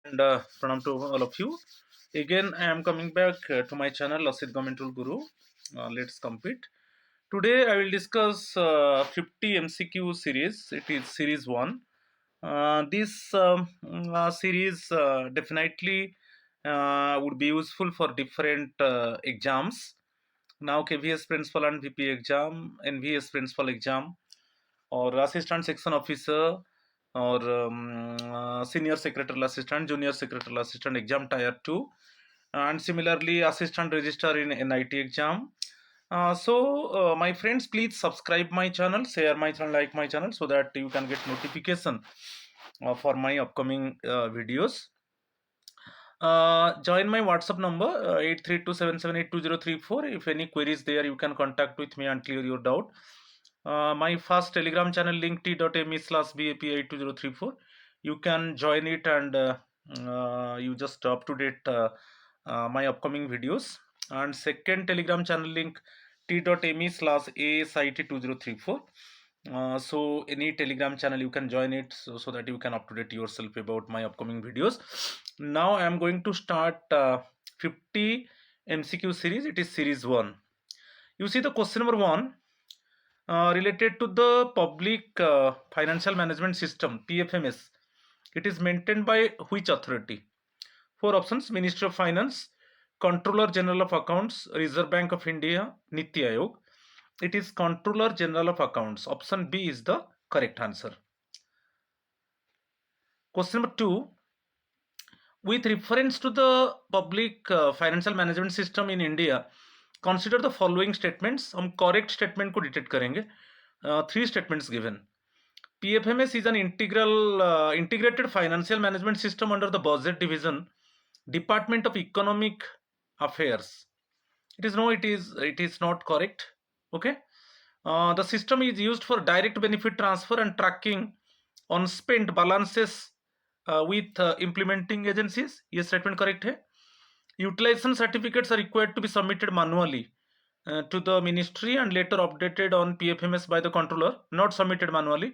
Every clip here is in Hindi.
and pranam to all of you. Again, I am coming back to my channel, Lasit Government Rule Guru. Let's compete. Today, I will discuss 50 MCQ series. It is series 1. This series definitely would be useful for different exams. Now, KVS Principal and VP exam, NVS Principal exam, or assistant section officer, or senior secretarial assistant, junior secretarial assistant exam tier 2, and similarly assistant registrar in NIT exam. My friends, please subscribe my channel, share my channel, like my channel, so that you can get notification for my upcoming videos. Join my WhatsApp number 8327782034. If any queries there, you can contact with me and clear your doubt. My first Telegram channel link t.me/bap82034. You can join it and you just up to date my upcoming videos. And second Telegram channel link t.me/asit2034. So any Telegram channel you can join it, so that you can up to date yourself about my upcoming videos. Now I am going to start 50 MCQ series. It is series 1. You see the question number 1 related to the public financial management system, PFMS. It is maintained by which authority? 4 options: Ministry of Finance, Controller General of Accounts, Reserve Bank of India, Niti Aayog. It is Controller General of Accounts. Option B is the correct answer. Question number 2. With reference to the public financial management system in India, consider the following statements. हम correct statement को डिटेक्ट करेंगे. 3 statements given. PFMS is an integrated financial management system under the budget division, Department of Economic Affairs. It is not correct. Okay. The system is used for direct benefit transfer and tracking on spent balances with implementing agencies. ये statement correct है. Utilization certificates are required to be submitted manually to the ministry and later updated on PFMS by the controller, not submitted manually.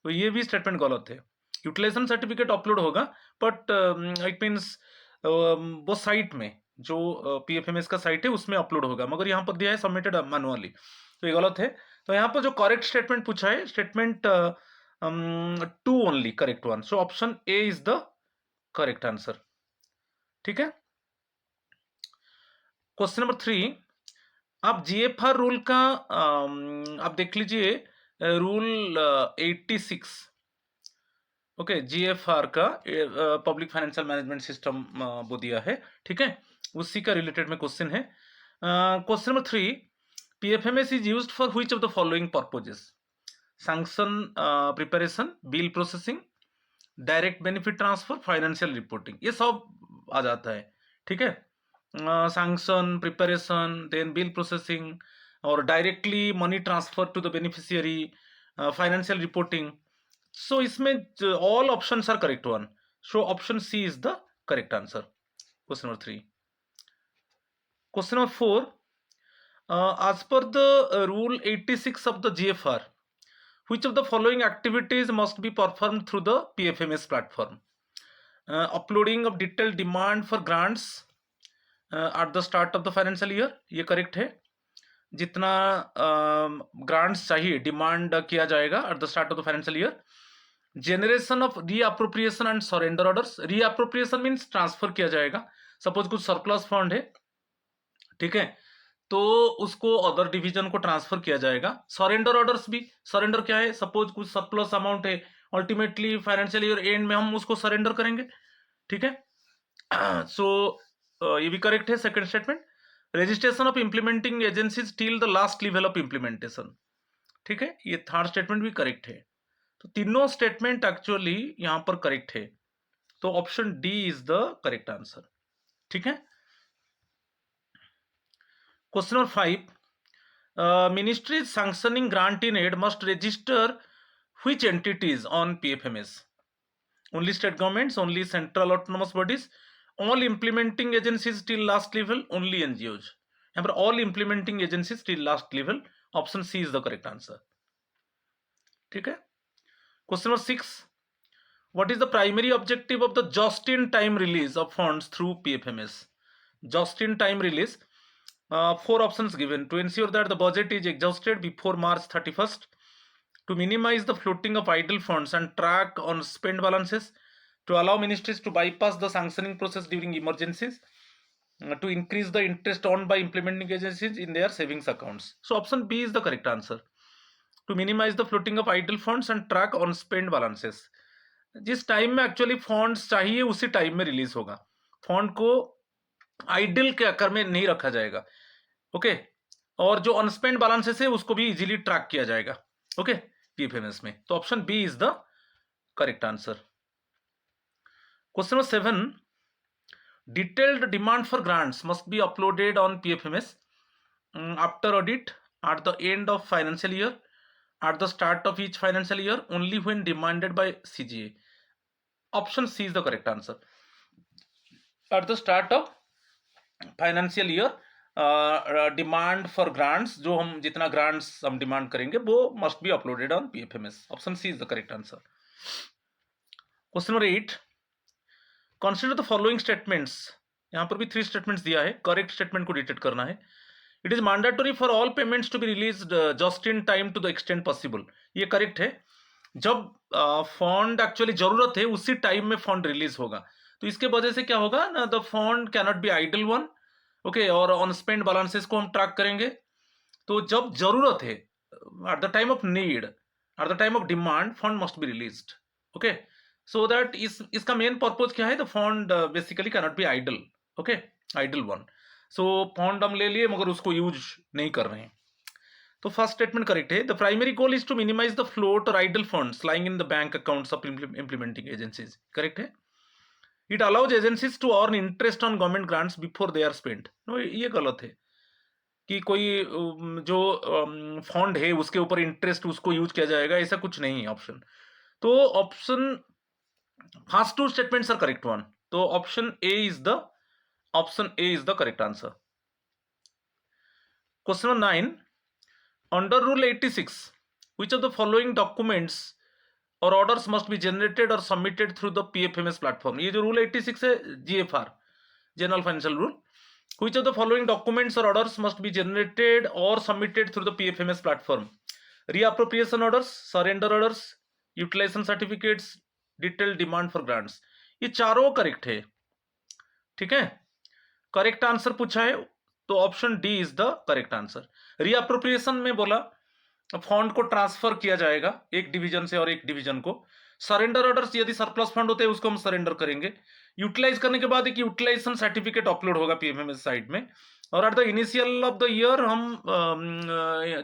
तो ये भी statement गलत है. यूटिलाइजेशन सर्टिफिकेट अपलोड होगा, बट इट मीन्स वो साइट में जो PFMS का साइट है उसमें अपलोड होगा, मगर यहाँ पर दिया है सबमिटेड मैनुअली, तो ये गलत है. तो यहाँ पर जो करेक्ट स्टेटमेंट पूछा है, statement 2 only correct one. So option A is the correct answer. ठीक है. Question number 3. आप GFR रूल का आप देख लीजिए, रूल 86. ओके, GFR का पब्लिक फाइनेंशियल मैनेजमेंट सिस्टम वो दिया है. ठीक है, उसी का रिलेटेड में क्वेश्चन है. Question number 3. PFMS is used for which of the following purposes? Sanction preparation, bill processing, direct benefit transfer, financial reporting. ये सब आ जाता है. ठीक है, sanction preparation, then bill processing, और directly money transfer to the beneficiary, financial reporting. So इसमें all options are correct one. So option C is the correct answer. Question number 3. Question number 4. As per the rule 86 of the GFR, which of the following activities must be performed through the PFMS platform? Uploading of detailed demand for grants at the start of the financial year. ये correct है. जितना grants चाहिए डिमांड किया जाएगा at the start of the financial year. Generation of reappropriation and surrender orders. Reappropriation means transfer किया जाएगा. सपोज कुछ सरप्लस फंड है, ठीक है, तो उसको अदर डिवीजन को ट्रांसफर किया जाएगा. सरेंडर ऑर्डर्स भी, सरेंडर क्या है, सपोज कुछ सरप्लस अमाउंट है, अल्टीमेटली फाइनेंशियल ईयर एंड में हम उसको सरेंडर करेंगे. ठीक है. सो ये भी करेक्ट है second statement. Registration of implementing agencies till the last level of implementation. ठीक है, ये थर्ड स्टेटमेंट भी करेक्ट है. तो तीनों स्टेटमेंट एक्चुअली यहां पर करेक्ट है. तो option D is the correct answer. ठीक है. Question number 5. Ministry sanctioning grant in aid must register which entities on PFMS? Only state governments, only central autonomous bodies, all implementing agencies till last level, only NGOs? यहां पर all implementing agencies till last level. Option C is the correct answer. ठीक है. Question number 6. What is the primary objective of the just-in-time release of funds through PFMS? Just-in-time release. 4 options given: to ensure that the budget is exhausted before March 31st, to minimize the floating of idle funds and track on spend balances, to allow ministries to bypass the sanctioning process during emergencies, to increase the interest earned by implementing agencies in their savings accounts. So option B is the correct answer. To minimize the floating of idle funds and track on spend balances. जिस टाइम में एक्चुअली फंड्स चाहिए उसी टाइम में रिलीज होगा, फंड को आइडल के आकार में नहीं रखा जाएगा, ओके। और जो अनस्पेंड बैलेंसेस है उसको भी इजीली ट्रैक किया जाएगा, ओके, पीएफएमएस में। तो option B is the correct answer. Question number 7, detailed demand for grants must be uploaded on PFMS after audit, at the end of financial year, at the start of each financial year, only when demanded by CGA. Option C is the correct answer. At the start of financial year demand for grants, जो हम जितना ग्रांट्स हम डिमांड करेंगे वो must be uploaded on PFMS. Option C is the correct answer. Question number 8, consider the following statements. यहाँ पर भी 3 स्टेटमेंट्स दिया है, करेक्ट स्टेटमेंट को डिटेक्ट करना है। It is mandatory for all payments to be released just in time to the extent possible. ये करेक्ट है। जब फंड एक्चुअली जरूरत है उसी टाइम में फंड रिलीज होगा, तो इसके वजह से क्या होगा ना, the fund cannot be idle one, okay. और ऑन स्पेंड बैलेंसेस को हम ट्रैक करेंगे। तो जब जरूरत है, at the time of need, at the time of demand, fund must be released, okay. So that इसका मेन पर्पज क्या है, the fund basically cannot be idle, okay, idle one. So fund हम ले लिए मगर उसको यूज नहीं कर रहे हैं। तो फर्स्ट स्टेटमेंट करेक्ट है। The primary goal is to minimise the float और idle funds lying in the bank accounts of implementing agencies, correct है। It allows agencies to earn interest on government grants before they are spent. No, ये गलत है कि कोई जो फंड है उसके ऊपर इंटरेस्ट उसको यूज किया जाएगा, ऐसा कुछ नहीं है ऑप्शन। तो option first 2 statements are correct one. तो option A is the correct answer. Question number 9, under rule 86, which of the following documents or orders must be generated or submitted through the PFMS platform? ये जो rule 86 है, GFR, General Financial Rule, which of the following documents or orders must be generated or submitted through the PFMS platform? Reappropriation orders, surrender orders, utilization certificates, detailed demand for grants. ये चारों करेक्ट है, ठीक है। करेक्ट आंसर पूछा है तो option D is the correct answer. Reappropriation में बोला फंड को ट्रांसफर किया जाएगा एक डिवीजन से और एक डिवीजन को। सरेंडर ऑर्डर्स, यदि सरप्लस फंड होते हैं उसको हम सरेंडर करेंगे। यूटिलाइज करने के बाद एक यूटिलाइजेशन सर्टिफिकेट अपलोड होगा पीएफएमएस साइट में। और at the initial of the year हम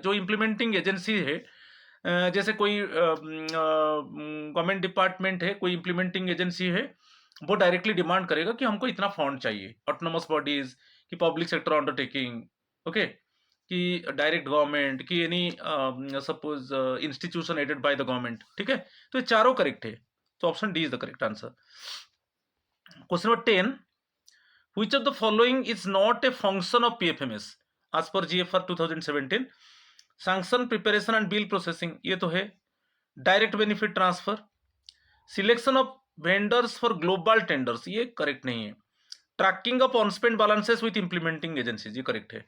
जो इम्प्लीमेंटिंग एजेंसी है, जैसे कोई गवर्नमेंट डिपार्टमेंट है, कोई इम्प्लीमेंटिंग एजेंसी है, वो डायरेक्टली डिमांड करेगा कि हमको इतना फंड चाहिए। ऑटोनोमस बॉडीज की, पब्लिक सेक्टर अंडरटेकिंग, ओके, कि डायरेक्ट गवर्नमेंट की, any suppose institution aided by the government, ठीक है। तो ये चारों करेक्ट है, तो option D is the correct answer. Question number 10, which of the following is not a function of PFMS as per GFR 2017? Sanction preparation and bill processing, ये तो है। Direct benefit transfer, selection of vendors for global tenders, ये करेक्ट नहीं है। Tracking of unspend balances with implementing agencies, ये करेक्ट है।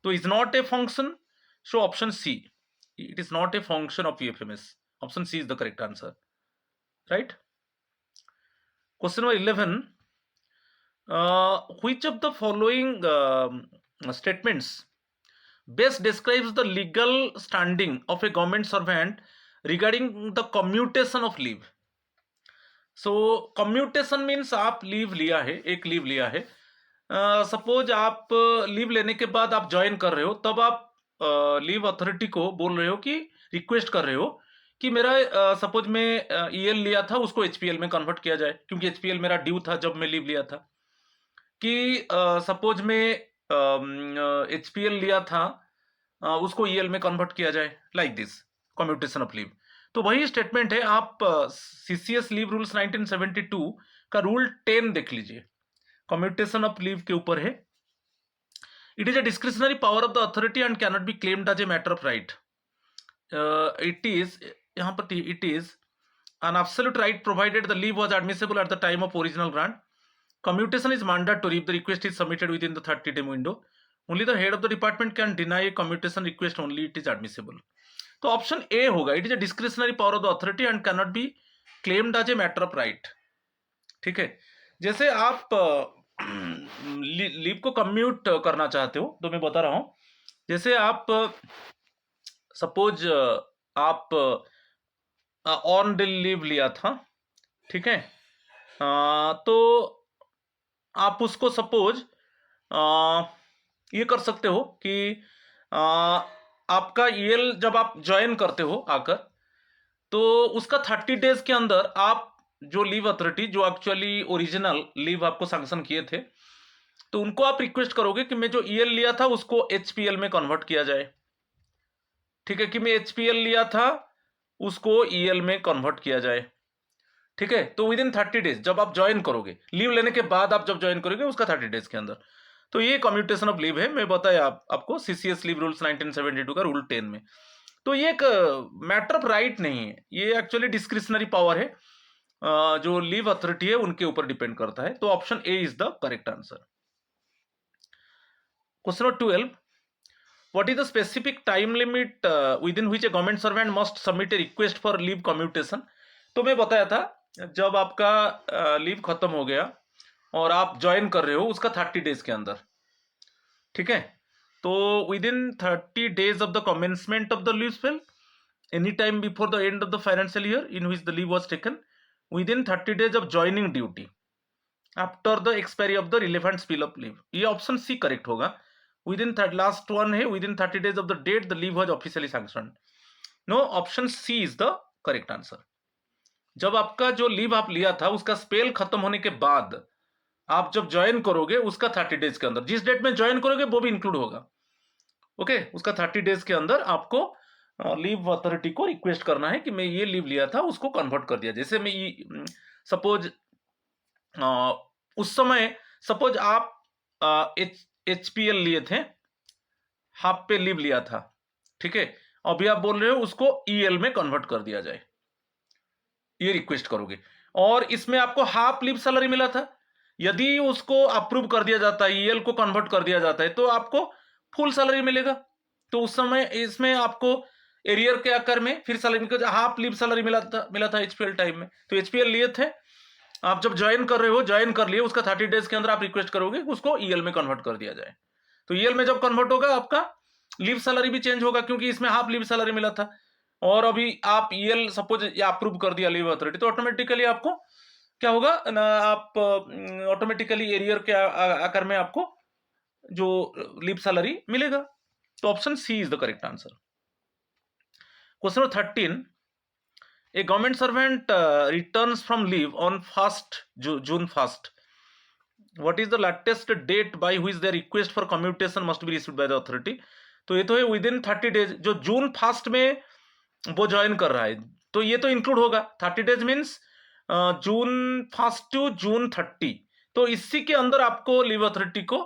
तो is not a function, so option C, it is not a function of PFMS. Option C is the correct answer, right. Question number 11, which of the following statements best describes the legal standing of a government servant regarding the commutation of leave? So commutation means आप लीव लिया है, एक लीव लिया है। सपोज आप लीव लेने के बाद आप ज्वाइन कर रहे हो, तब आप लीव अथॉरिटी को बोल रहे हो कि रिक्वेस्ट कर रहे हो कि मेरा सपोज मैं ईएल लिया था उसको एचपीएल में कन्वर्ट किया जाए, क्योंकि एचपीएल मेरा ड्यू था जब मैं लीव लिया था। कि सपोज में एचपीएल लिया था उसको ईएल में कन्वर्ट किया जाए, like this commutation of leave. तो वही स्टेटमेंट है। आप सीसीएस लीव रूल्स 1972 का रूल 10 देख लीजिए, कम्यूटेशन ऑफ लीव के ऊपर है। It is a discretionary power of the authority and cannot be claimed as a matter of right. It is, यहाँ पर it is an absolute right provided the leave was admissible at the time of original grant. Commutation is mandatory if the request is submitted within the 30-day window. Only the head of the department can deny a commutation request, only it is admissible. तो ऑप्शन ए होगा, it is a discretionary power of the authority and can not be claimed as a matter of right. ठीक है, जैसे आप लीव को कम्यूट करना चाहते हो तो मैं बता रहा हूं. जैसे आप सपोज आप ऑन डे लीव लिया था, ठीक है, तो आप उसको सपोज ये कर सकते हो कि आपका ईएल जब आप ज्वाइन करते हो आकर, तो उसका 30 डेज के अंदर आप जो लीव अथॉरिटी जो एक्चुअली ओरिजिनल लीव आपको सैंक्शन किए थे, तो उनको आप रिक्वेस्ट करोगे कि मैं जो ईएल लिया था उसको एचपीएल में कन्वर्ट किया जाए. ठीक है, कि मैं एचपीएल लिया था उसको ईएल में कन्वर्ट किया जाए. ठीक है, तो विद इन 30 डेज जब आप ज्वाइन करोगे, लीव लेने के बाद आप जब ज्वाइन करोगे उसका 30 डेज के अंदर, तो ये कम्यूटेशन ऑफ लीव है. मैं बताया आपको सीसीएस लीव रूल्स 1972 का रूल 10 में. तो ये एक मैटर ऑफ राइट नहीं है, ये एक्चुअली डिस्क्रिशनरी पावर है, जो लीव अथॉरिटी है उनके ऊपर डिपेंड करता है. तो option A is the correct answer. Question number 12, what is the specific time limit within which a government servant must submit a request for leave commutation? तो मैं बताया था जब आपका लीव खत्म हो गया और आप ज्वाइन कर रहे हो उसका 30 डेज के अंदर. ठीक है, तो within 30 days of the commencement of the leave spell, any time before the end of the financial year in which the leave was taken, within 30 days of joining duty after the expiry of the relevant spell of leave. ये ऑप्शन सी करेक्ट होगा. विदिन लास्ट वन है within 30 days of the date the leave was officially sanctioned. No, option C is the correct answer. जब आपका जो लीव आप लिया था उसका स्पेल खत्म होने के बाद आप जब ज्वाइन करोगे उसका 30 डेज के अंदर, जिस डेट में ज्वाइन करोगे वो भी इंक्लूड होगा. ओके, उसका 30 डेज के अंदर आपको लीव अथॉरिटी को रिक्वेस्ट करना है कि मैं ये लीव लिया था उसको कन्वर्ट कर दिया. जैसे मैं सपोज उस समय सपोज आप एचपीएल लिए थे, हाफ पे लीव लिया था, ठीक है, अभी आप बोल रहे हो उसको ईएल में कन्वर्ट कर दिया जाए, ये रिक्वेस्ट करोगे. और इसमें आपको हाफ लीव सैलरी मिला था, यदि उसको अप्रूव कर दिया जाता है, ईएल को कन्वर्ट कर दिया जाता है, तो आपको फुल सैलरी मिलेगा. तो उस समय इसमें आपको एरियर के आकर में फिर सैलरी, हाफ लीव सैलरी मिला था एचपीएल टाइम में. तो एचपीएल लिए थे, आप जब ज्वाइन कर रहे हो, ज्वाइन कर लिए, उसका 30 डेज के अंदर आप रिक्वेस्ट करोगे उसको ईएल में कन्वर्ट कर दिया जाए. तो ईएल में जब कन्वर्ट होगा आपका लीव सैलरी भी चेंज होगा, क्योंकि इसमें हाफ लीव सैलरी मिला था और अभी आप ईएल सपोज या अप्रूव कर दिया लीव अथॉरिटी, तो ऑटोमेटिकली आपको क्या होगा ना, आप ऑटोमेटिकली एरियर के आकार में आपको जो लीव सैलरी मिलेगा. तो option C is the correct answer. Question number 13, a government servant returns from leave on 1st June 1st. What is the latest date by which their request for commutation must be received by the authority? तो ये तो है विद इन 30 डेज. जो जून 1st में वो ज्वाइन कर रहा है तो ये तो इंक्लूड होगा. 30 days means June 1st to June 30. तो इसी के अंदर आपको लीव अथॉरिटी को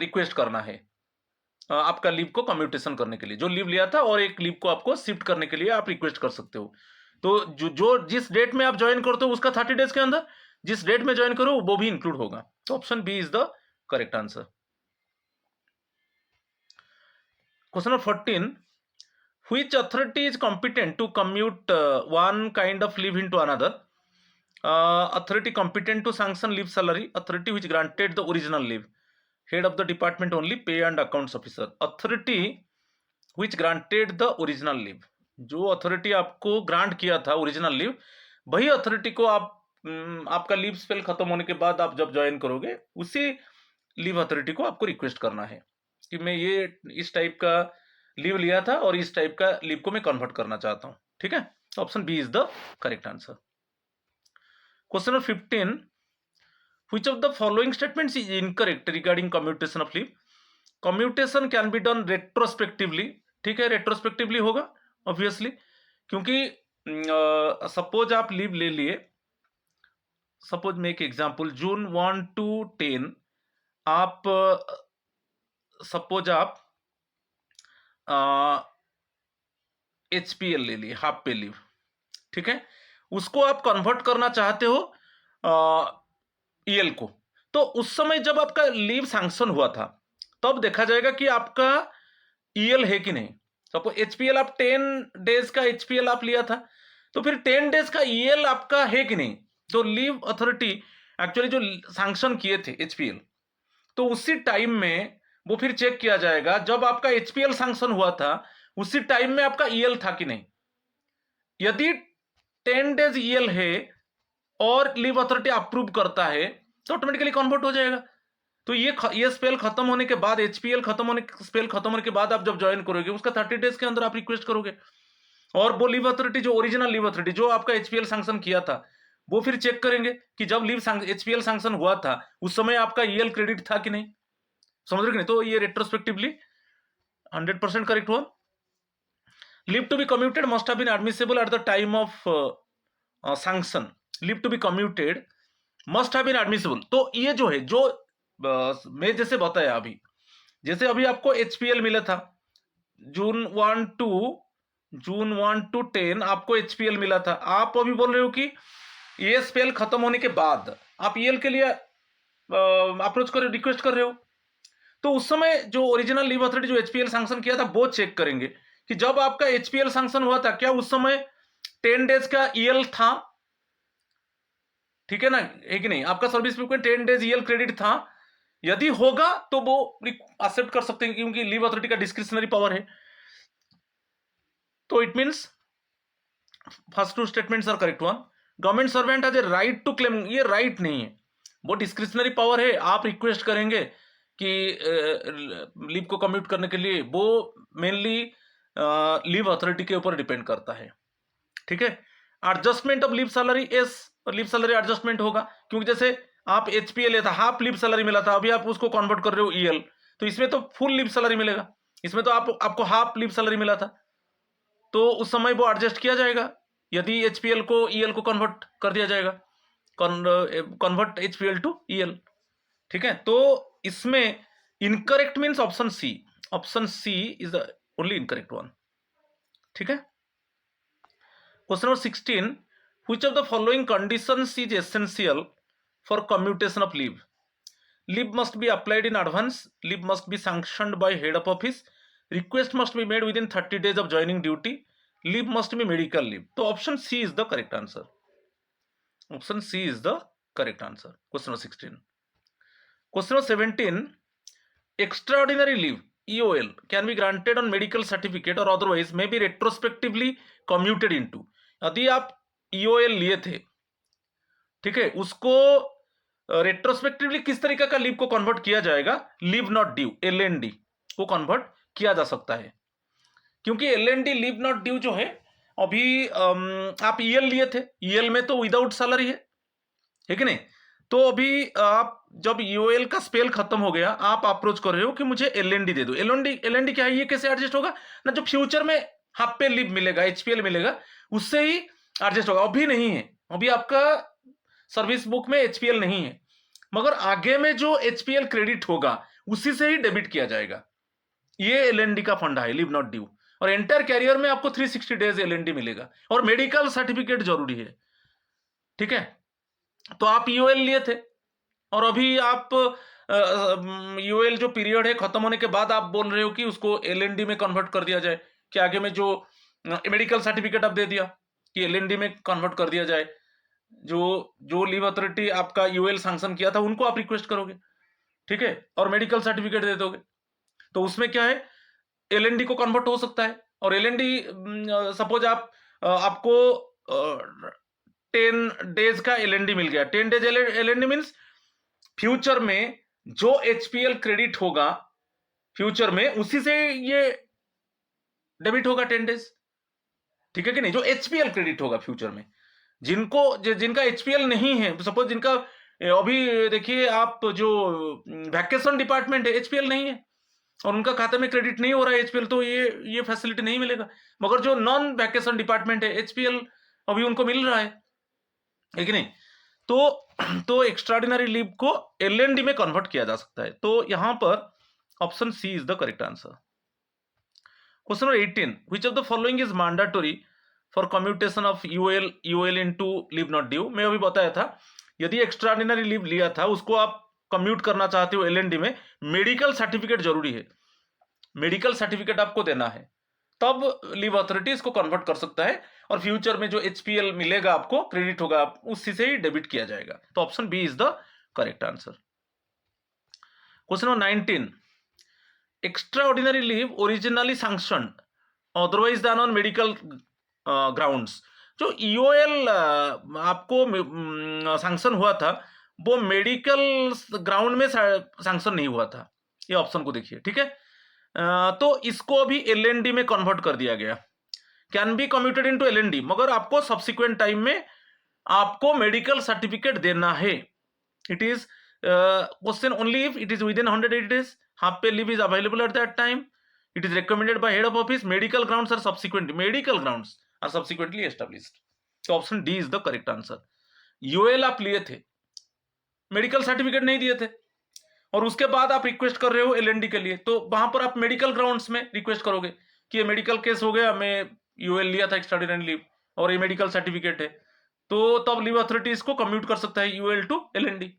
रिक्वेस्ट करना है आपका लीव को कम्यूटेशन करने के लिए. जो लीव लिया था और एक लीव को आपको शिफ्ट करने के लिए आप रिक्वेस्ट कर सकते हो. तो जो जिस डेट में आप ज्वाइन करते हो उसका 30 डेज के अंदर जिस डेट में ज्वाइन करो वो भी इंक्लूड होगा. तो option B is the correct answer. Question number 14, which authority is competent to commute one kind of leave into another? Authority competent to sanction leave salary, authority which granted the original leave, head of the department only, pay and accounts officer. Authority which granted the original leave, जो अथॉरिटी आपको ग्रांट किया था ओरिजिनल लीव, वही अथॉरिटी को आप आपका लीव स्पेल खत्म होने के बाद आप जब ज्वाइन करोगे उसी लीव अथॉरिटी को आपको रिक्वेस्ट करना है कि मैं ये इस टाइप का लीव लिया था और इस टाइप का लीव को मैं कन्वर्ट करना चाहता हूं. ठीक है, तो option B is the correct answer. Question number 15, which of the following statements is incorrect regarding commutation of leave? Commutation can be done retrospectively. ठीक है, रेट्रोस्पेक्टिवली होगा ऑब्वियसली, क्योंकि सपोज आप लीव ले लिए, suppose make example June 1 to 10 आप सपोज आप एचपीएल ले लिए, हाफ पे लीव, ठीक है, उसको आप कन्वर्ट करना चाहते हो ईएल को, तो उस समय जब आपका लीव सैंक्शन हुआ था तब देखा जाएगा कि आपका ईएल है कि नहीं। सपोज एचपीएल आप 10 डेज का एचपीएल आप लिया था, तो फिर 10 डेज का ईएल आपका है कि नहीं। तो लीव अथॉरिटी एक्चुअली जो सैंक्शन किए थे एचपीएल, तो उसी टाइम में वो फिर चेक किया जाएगा, जब आपका एचपीएल सैंक्शन हुआ था उसी टाइम में आपका ईएल था कि नहीं। यदि 10 डेज ईएल है और लीव अथॉरिटी अप्रूव करता है तो ऑटोमेटिकली कन्वर्ट हो जाएगा। तो ये स्पेल खत्म होने के बाद, एचपीएल स्पेल खत्म होने के बाद आप जब ज्वाइन करोगे उसका 30 डेज के अंदर आप रिक्वेस्ट करोगे, और वो लीव अथॉरिटी जो ओरिजिनल लीव अथॉरिटी जो आपका एचपीएल सैंक्शन किया था वो फिर चेक करेंगे कि जब एचपीएल सैंक्शन हुआ था उस समय आपका ईएल क्रेडिट था कि नहीं। समझ रहे कि नहीं। तो ये रेट्रोस्पेक्टिवली 100% करेक्ट हुआ। Leave to be commuted must have been admissible at the time of sanction. Leave to be commuted must have been admissible. तो ये जो है, जो मैं जैसे बताया अभी, जैसे अभी आपको एचपीएल मिला था जून 1 टू 10 आपको एचपीएल मिला था। आप अभी बोल रहे हो कि ये स्पेल खत्म होने के बाद आप ईएल के लिए अप्रोच कर रिक्वेस्ट कर रहे हो, तो उस समय जो ओरिजिनल लीव अथॉरिटी जो एचपीएल सैंक्शन किया था वो चेक करेंगे कि जब आपका एचपीएल सैंक्शन हुआ था क्या उस समय 10 डेज का ईएल था, ठीक है ना, है कि नहीं। आपका सर्विस बुक में 10 डेज ईएल क्रेडिट था, यदि होगा तो वो एक्सेप्ट कर सकते हैं क्योंकि लीव अथॉरिटी का डिस्क्रिशनरी पावर है। तो it means first two statements are correct one. Government servant has a right to claim, ये राइट नहीं है, वो डिस्क्रिशनरी पावर है। आप रिक्वेस्ट करेंगे कि लीव को कम्यूट करने के लिए, वो मेनली लीव अथॉरिटी के ऊपर डिपेंड करता है, ठीक है। Adjustment of leave salary, S leave salary adjustment होगा, क्योंकि जैसे आप एचपीएल लेता, हाफ लीव सैलरी मिला था, अभी आप उसको कन्वर्ट कर रहे हो ईएल, तो इसमें तो फुल लीव सैलरी मिलेगा, इसमें तो आपको हाफ लीव सैलरी मिला था, तो उस समय वो एडजस्ट किया जाएगा यदि एचपीएल को ईएल को कन्वर्ट कर दिया जाएगा, कन्वर्ट एचपीएल टू ईएल, ठीक है। तो इसमें incorrect means option C, option C is the only incorrect one, ठीक है। Question number 16, which of the following conditions is essential for commutation of leave? Leave must be applied in advance, leave must be sanctioned by head of office, request must be made within 30 days of joining duty, leave must be medical leave. So option C is the correct answer. Option C is the correct answer. Question number 16. Question number 17, extraordinary leave EOL can be granted on medical certificate or otherwise may be retrospectively commuted into. यदि आप EOL लिए थे, ठीक है, उसको रेट्रोस्पेक्टिवली किस तरीके का लीव को कन्वर्ट किया जाएगा, लीव नॉट ड्यू LND को कन्वर्ट किया जा सकता है, क्योंकि LND लीव नॉट ड्यू जो है, अभी आप ईएल लिए थे, ईएल में तो विदाउट सैलरी है कि नहीं। तो अभी आप जब ईओएल का स्पेल खत्म हो गया, आप अप्रोच कर रहे हो कि मुझे LND दे दो। LND क्या है, ये कैसे एडजस्ट होगा ना, जो फ्यूचर में हाफ पे लीव मिलेगा, एचपीएल मिलेगा, उससे ही एडजस्ट होगा। अभी नहीं है, अभी आपका सर्विस बुक में एचपीएल नहीं है, मगर आगे में जो एचपीएल क्रेडिट होगा उसी से ही डेबिट किया जाएगा। ये LND का फंडा है, लीव नॉट ड्यू, और एंटायर कैरियर में आपको 360 डेज LND मिलेगा, और मेडिकल सर्टिफिकेट जरूरी है, ठीक है। तो आप यूएल लिए थे और अभी आप यूएल जो पीरियड है खत्म होने के बाद आप बोल रहे हो कि उसको LND में कन्वर्ट कर दिया जाए, कि आगे में जो मेडिकल सर्टिफिकेट आप दे दिया कि LND में कन्वर्ट कर दिया जाए। जो लीव अथॉरिटी आपका यूएल सैंक्शन किया था उनको आप रिक्वेस्ट करोगे, ठीक है, और मेडिकल सर्टिफिकेट दे दोगे, तो उसमें क्या है, LND को कन्वर्ट हो सकता है। और LND सपोज आपको 10 डेज का LND मिल गया, 10 डेज LND मीन्स फ्यूचर में जो एचपीएल क्रेडिट होगा फ्यूचर में उसी से ये डेबिट होगा 10 डेज, ठीक है कि नहीं। जो एचपीएल क्रेडिट होगा फ्यूचर में, जिनका एचपीएल नहीं है, सपोज जिनका अभी देखिए आप जो वैकेशन डिपार्टमेंट है एचपीएल नहीं है और उनका खाते में क्रेडिट नहीं हो रहा है एचपीएल, तो ये फैसिलिटी नहीं मिलेगा। मगर जो नॉन वैकेशन डिपार्टमेंट है एचपीएल अभी उनको मिल रहा है कि नहीं। तो एक्स्ट्राऑर्डिनरी लीव को LND में कन्वर्ट किया जा सकता है। तो यहां पर option C is the correct answer. Question number 18, which of the following is mandatory for commutation of UL into leave not due. मैं अभी बताया था, यदि एक्स्ट्राऑर्डिनरी लीव लिया था उसको आप कम्यूट करना चाहते हो एलएनडी में, मेडिकल सर्टिफिकेट जरूरी है, मेडिकल सर्टिफिकेट आपको देना है, तब लीव अथॉरिटी इसको कन्वर्ट कर सकता है और फ्यूचर में जो एचपीएल मिलेगा आपको, क्रेडिट होगा, उसी से ही डेबिट किया जाएगा। तो option B is the correct answer. Question number 19, extraordinary leave originally sanctioned otherwise than on medical grounds. जो ईओएल आपको सैंक्शन हुआ था वो मेडिकल ग्राउंड में सैंक्शन नहीं हुआ था, ये ऑप्शन को देखिए, ठीक है। तो इसको अभी एलएनडी में कन्वर्ट कर दिया गया, can be commuted into LND, मगर आपको सब्सिक्वेंट टाइम में आपको मेडिकल सर्टिफिकेट देना है। It is question only if it is within 180 days, half pay leave is available at that time, it is recommended by head of office, medical grounds are subsequently established. तो option D is the correct answer. UL आप लिए थे, मेडिकल सर्टिफिकेट नहीं दिए थे, और उसके बाद आप रिक्वेस्ट कर रहे हो एलएनडी के लिए, तो वहां पर आप मेडिकल ग्राउंड्स में रिक्वेस्ट करोगे कि ये मेडिकल केस हो गया, मैं यूएल लिया था एक्स्ट्राऑर्डिनरी लीव और ये मेडिकल सर्टिफिकेट है, तो तब लीव अथॉरिटी इसको कम्यूट कर सकता है यूएल टू एलएनडी,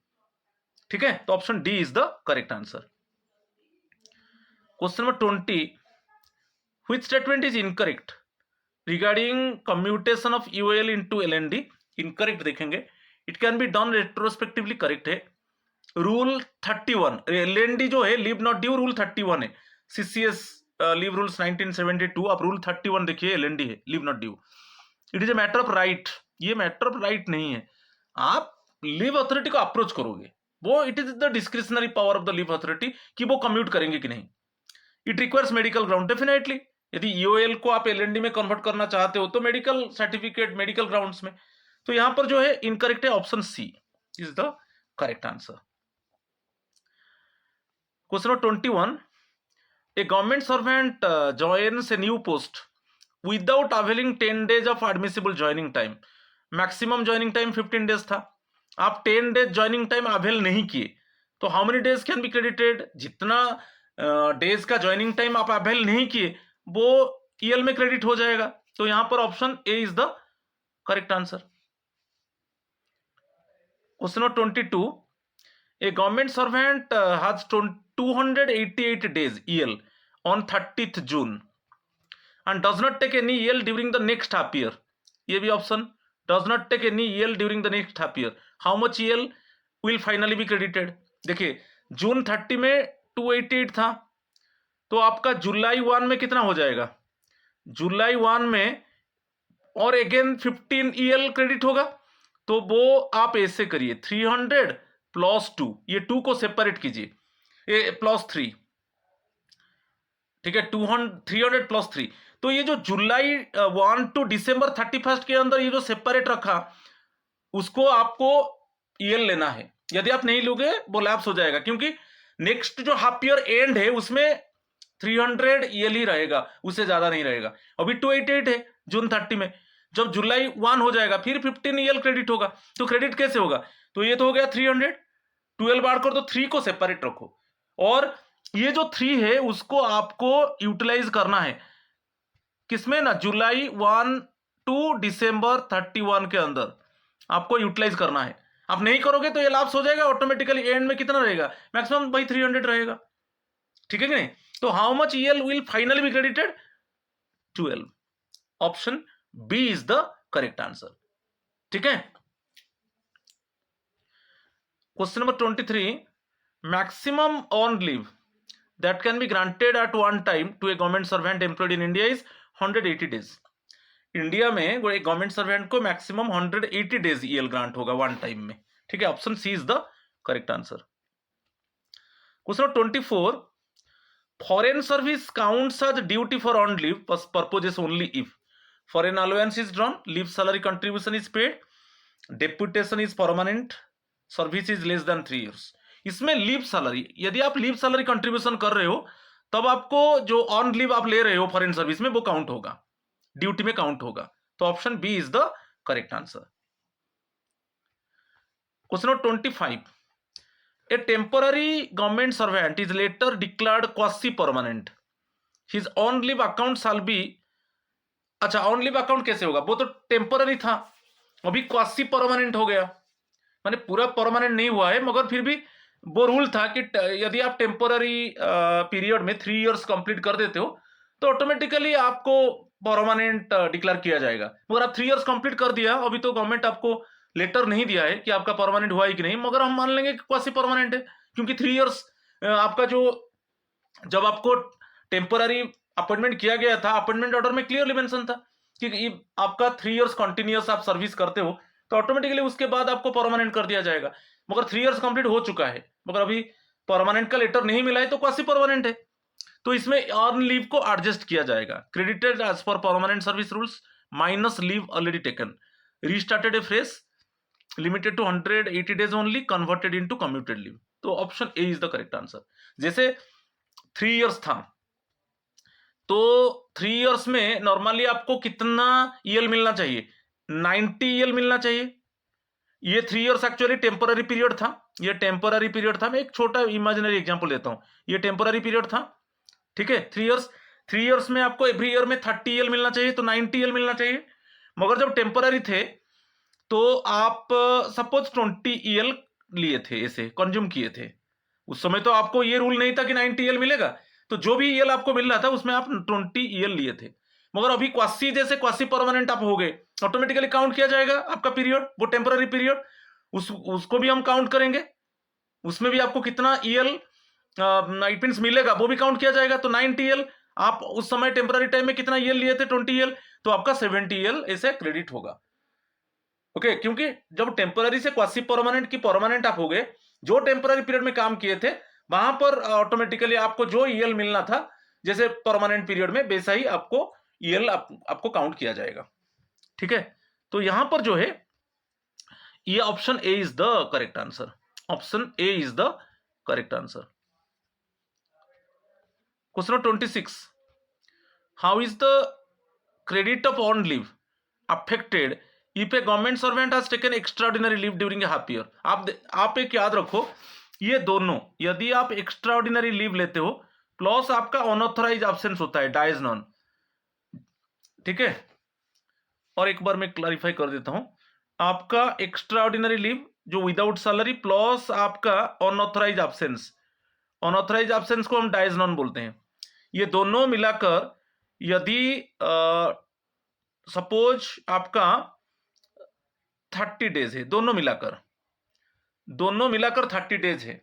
ठीक है। तो option D is the correct answer. Question number 20, which statement is incorrect regarding commutation of UL into LND? Incorrect देखेंगे, it can be done retrospectively, correct है। रूल 31, एलएनडी जो है लीव नॉट ड्यू रूल 31 है, सीसीएस लीव रूल्स 1972, आप रूल 31 देखिए, एलएनडी है, leave not due. It is a matter of right, ये मैटर ऑफ राइट नहीं है, आप लीव अथॉरिटी को अप्रोच करोगे, वो it is the discretionary power of the leave authority कि वो कम्यूट करेंगे कि नहीं। It requires medical ground, definitely यदि ईओएल को आप एलएनडी में कन्वर्ट करना चाहते हो तो मेडिकल सर्टिफिकेट मेडिकल ग्राउंड्स में। तो यहां पर जो है इनकरेक्ट है, option C is the correct answer. Question number 21, a government servant joins a new post without availing 10 days of admissible joining time, maximum joining time 15 days था, आप 10 days joining time अवेल नहीं किए, तो how many days can be credited? जितना डेज का ज्वाइनिंग टाइम आप अवेल नहीं किए वो ईएल में क्रेडिट हो जाएगा। तो यहां पर option A is the correct answer. Question number 22, a government servant has 288 days EL on 30th June and does not take any EL during the next half year, ये भी option, does not take any EL during the next half year, how much EL will finally be credited? देखिए जून 30 में 288 था, तो आपका जुलाई 1 में कितना हो जाएगा, जुलाई 1 में और अगेन 15 EL क्रेडिट होगा, तो वो आप ऐसे करिए 300 प्लस 2, ये 2 को सेपरेट कीजिए, ये प्लस 3, ठीक है, 300 प्लस 3, तो ये जो जुलाई 1 टू दिसंबर 31 के अंदर ये जो सेपरेट रखा उसको आपको ईएल लेना है, यदि आप नहीं लोगे वो लैप्स हो जाएगा, क्योंकि नेक्स्ट जो हाफ ईयर एंड है उसमें 300 ईएल ही रहेगा, उससे ज्यादा नहीं रहेगा। अभी 288 है जून 30 में, जब जुलाई 1 हो जाएगा फिर 15 ईएल क्रेडिट होगा, तो क्रेडिट कैसे होगा, तो ये तो हो गया 300, 12 बार कर, तो 3 को सेपरेट रखो, और ये जो 3 है उसको आपको यूटिलाइज करना है किसमें ना, जुलाई 1 टू दिसंबर 31 के अंदर आपको यूटिलाइज करना है। आप नहीं करोगे तो ये लैप्स हो जाएगा ऑटोमेटिकली, एंड में कितना रहेगा, मैक्सिमम बाई 300 रहेगा, ठीक है कि नहीं। तो how much EL will finally be credited, 12, option B is the correct answer, ठीक है। Question number 23, maximum on leave that can be granted at one time to a government servant employed in India is 180 days. India में एक गवर्नमेंट सर्वेंट को मैक्सिमम 180 डेज ईएल ग्रांट होगा वन टाइम में, ठीक है, option C is the correct answer. Question 24, foreign service counts as duty for on leave purposes only if foreign allowance is drawn, leave salary contribution is paid, deputation is permanent, service is less than 3 years। इसमें लीव सैलरी, यदि आप लीव सैलरी कंट्रीब्यूशन कर रहे हो तब आपको जो ऑन लीव आप ले रहे हो फॉरेन सर्विस में वो काउंट होगा, ड्यूटी में काउंट होगा, तो option B is the correct answer. Question 25, a temporary government servant is later declared quasi permanent, his on leave account shall be अच्छा, ऑन लीव अकाउंट कैसे होगा? वो तो टेम्पररी था, अभी क्वासी परमानेंट हो गया, माने पूरा परमानेंट नहीं हुआ है, मगर फिर भी वो रूल था कि यदि आप टेम्पररी पीरियड में 3 इयर्स कंप्लीट कर देते हो तो ऑटोमेटिकली आपको परमानेंट डिक्लेयर किया जाएगा। मगर आप 3 इयर्स कंप्लीट कर दिया, अभी तो गवर्नमेंट आपको लेटर नहीं दिया है कि आपका परमानेंट हुआ है कि नहीं, मगर हम मान लेंगे कि क्वासी परमानेंट है, क्योंकि 3 इयर्स आपका जो, जब आपको टेम्पररी अपॉइंटमेंट किया गया था, अपॉइंटमेंट ऑर्डर में क्लियरली मेंशन था कि आपका 3 इयर्स कंटिन्यूअस आप सर्विस करते हो तो ऑटोमेटिकली उसके बाद आपको परमानेंट कर दिया जाएगा। मगर 3 इयर्स कंप्लीट हो चुका है, मगर अभी परमानेंट का लेटर नहीं मिला है तो क्वासी परमानेंट है। तो इसमें अर्न लीव को एडजस्ट किया जाएगा, credited as per permanent service rules minus leave already taken, restarted a fresh, limited to 180 days only, converted into commuted leave. तो option A is the correct answer. जैसे 3 इयर्स था, तो 3 इयर्स में नॉर्मली आपको कितना ईएल मिलना चाहिए? 90 ईएल मिलना चाहिए। ये 3 इयर्स एक्चुअली टेम्पररी पीरियड था, ये टेम्पररी पीरियड था। मैं एक छोटा इमेजिनरी एग्जांपल देता हूं, ये टेम्पररी पीरियड था, ठीक है। 3 इयर्स में आपको एवरी ईयर में 30 ईएल मिलना चाहिए, तो 90 ईएल मिलना चाहिए। मगर जब टेम्पररी थे तो आप सपोज 20 ईएल लिए थे, ऐसे कंज्यूम किए थे। उस समय तो आपको ये रूल नहीं था कि 90 ईएल मिलेगा, तो जो भी ईएल आपको मिल रहा था उसमें आप 20 ईएल लिए थे। मगर अभी क्वासी, जैसे क्वासी परमानेंट आप हो गए, ऑटोमेटिकली काउंट किया जाएगा आपका पीरियड, वो टेम्पररी पीरियड, उसको भी हम काउंट करेंगे, उसमें भी आपको कितना ईएल इट मींस मिलेगा वो भी काउंट किया जाएगा। तो 90 ईएल, आप उस समय टेम्पररी टाइम में कितना ईएल लिए थे? 20 ईएल, तो आपका 70 ईएल ऐसे क्रेडिट होगा। ओके, क्योंकि जब टेम्पररी से क्वासी परमानेंट की परमानेंट आप हो गए, जो टेम्पररी पीरियड में काम किए थे वहां पर ऑटोमेटिकली आपको जो ईएल मिलना था जैसे परमानेंट पीरियड में, वैसा ही आपको ईएल आपको काउंट किया जाएगा, ठीक है। तो यहां पर जो है ये option A is the correct answer, option A is the correct answer. Question number 26, how is the credit of on leave affected if A government servant has taken extraordinary leave during a half year? आप एक याद रखो, ये दोनों, यदि आप एक्स्ट्राऑर्डिनरी लीव लेते हो प्लस आपका अनऑथराइज एब्सेंस होता है, डाइज नॉन, ठीक है। और एक बार मैं क्लैरिफाई कर देता हूं, आपका एक्स्ट्राऑर्डिनरी लीव जो विदाउट सैलरी प्लस आपका अनऑथराइज एब्सेंस, अनऑथराइज एब्सेंस को हम डाइज नॉन बोलते हैं, ये दोनों मिलाकर यदि सपोज आपका 30 डेज है, दोनों मिलाकर 30 डेज है,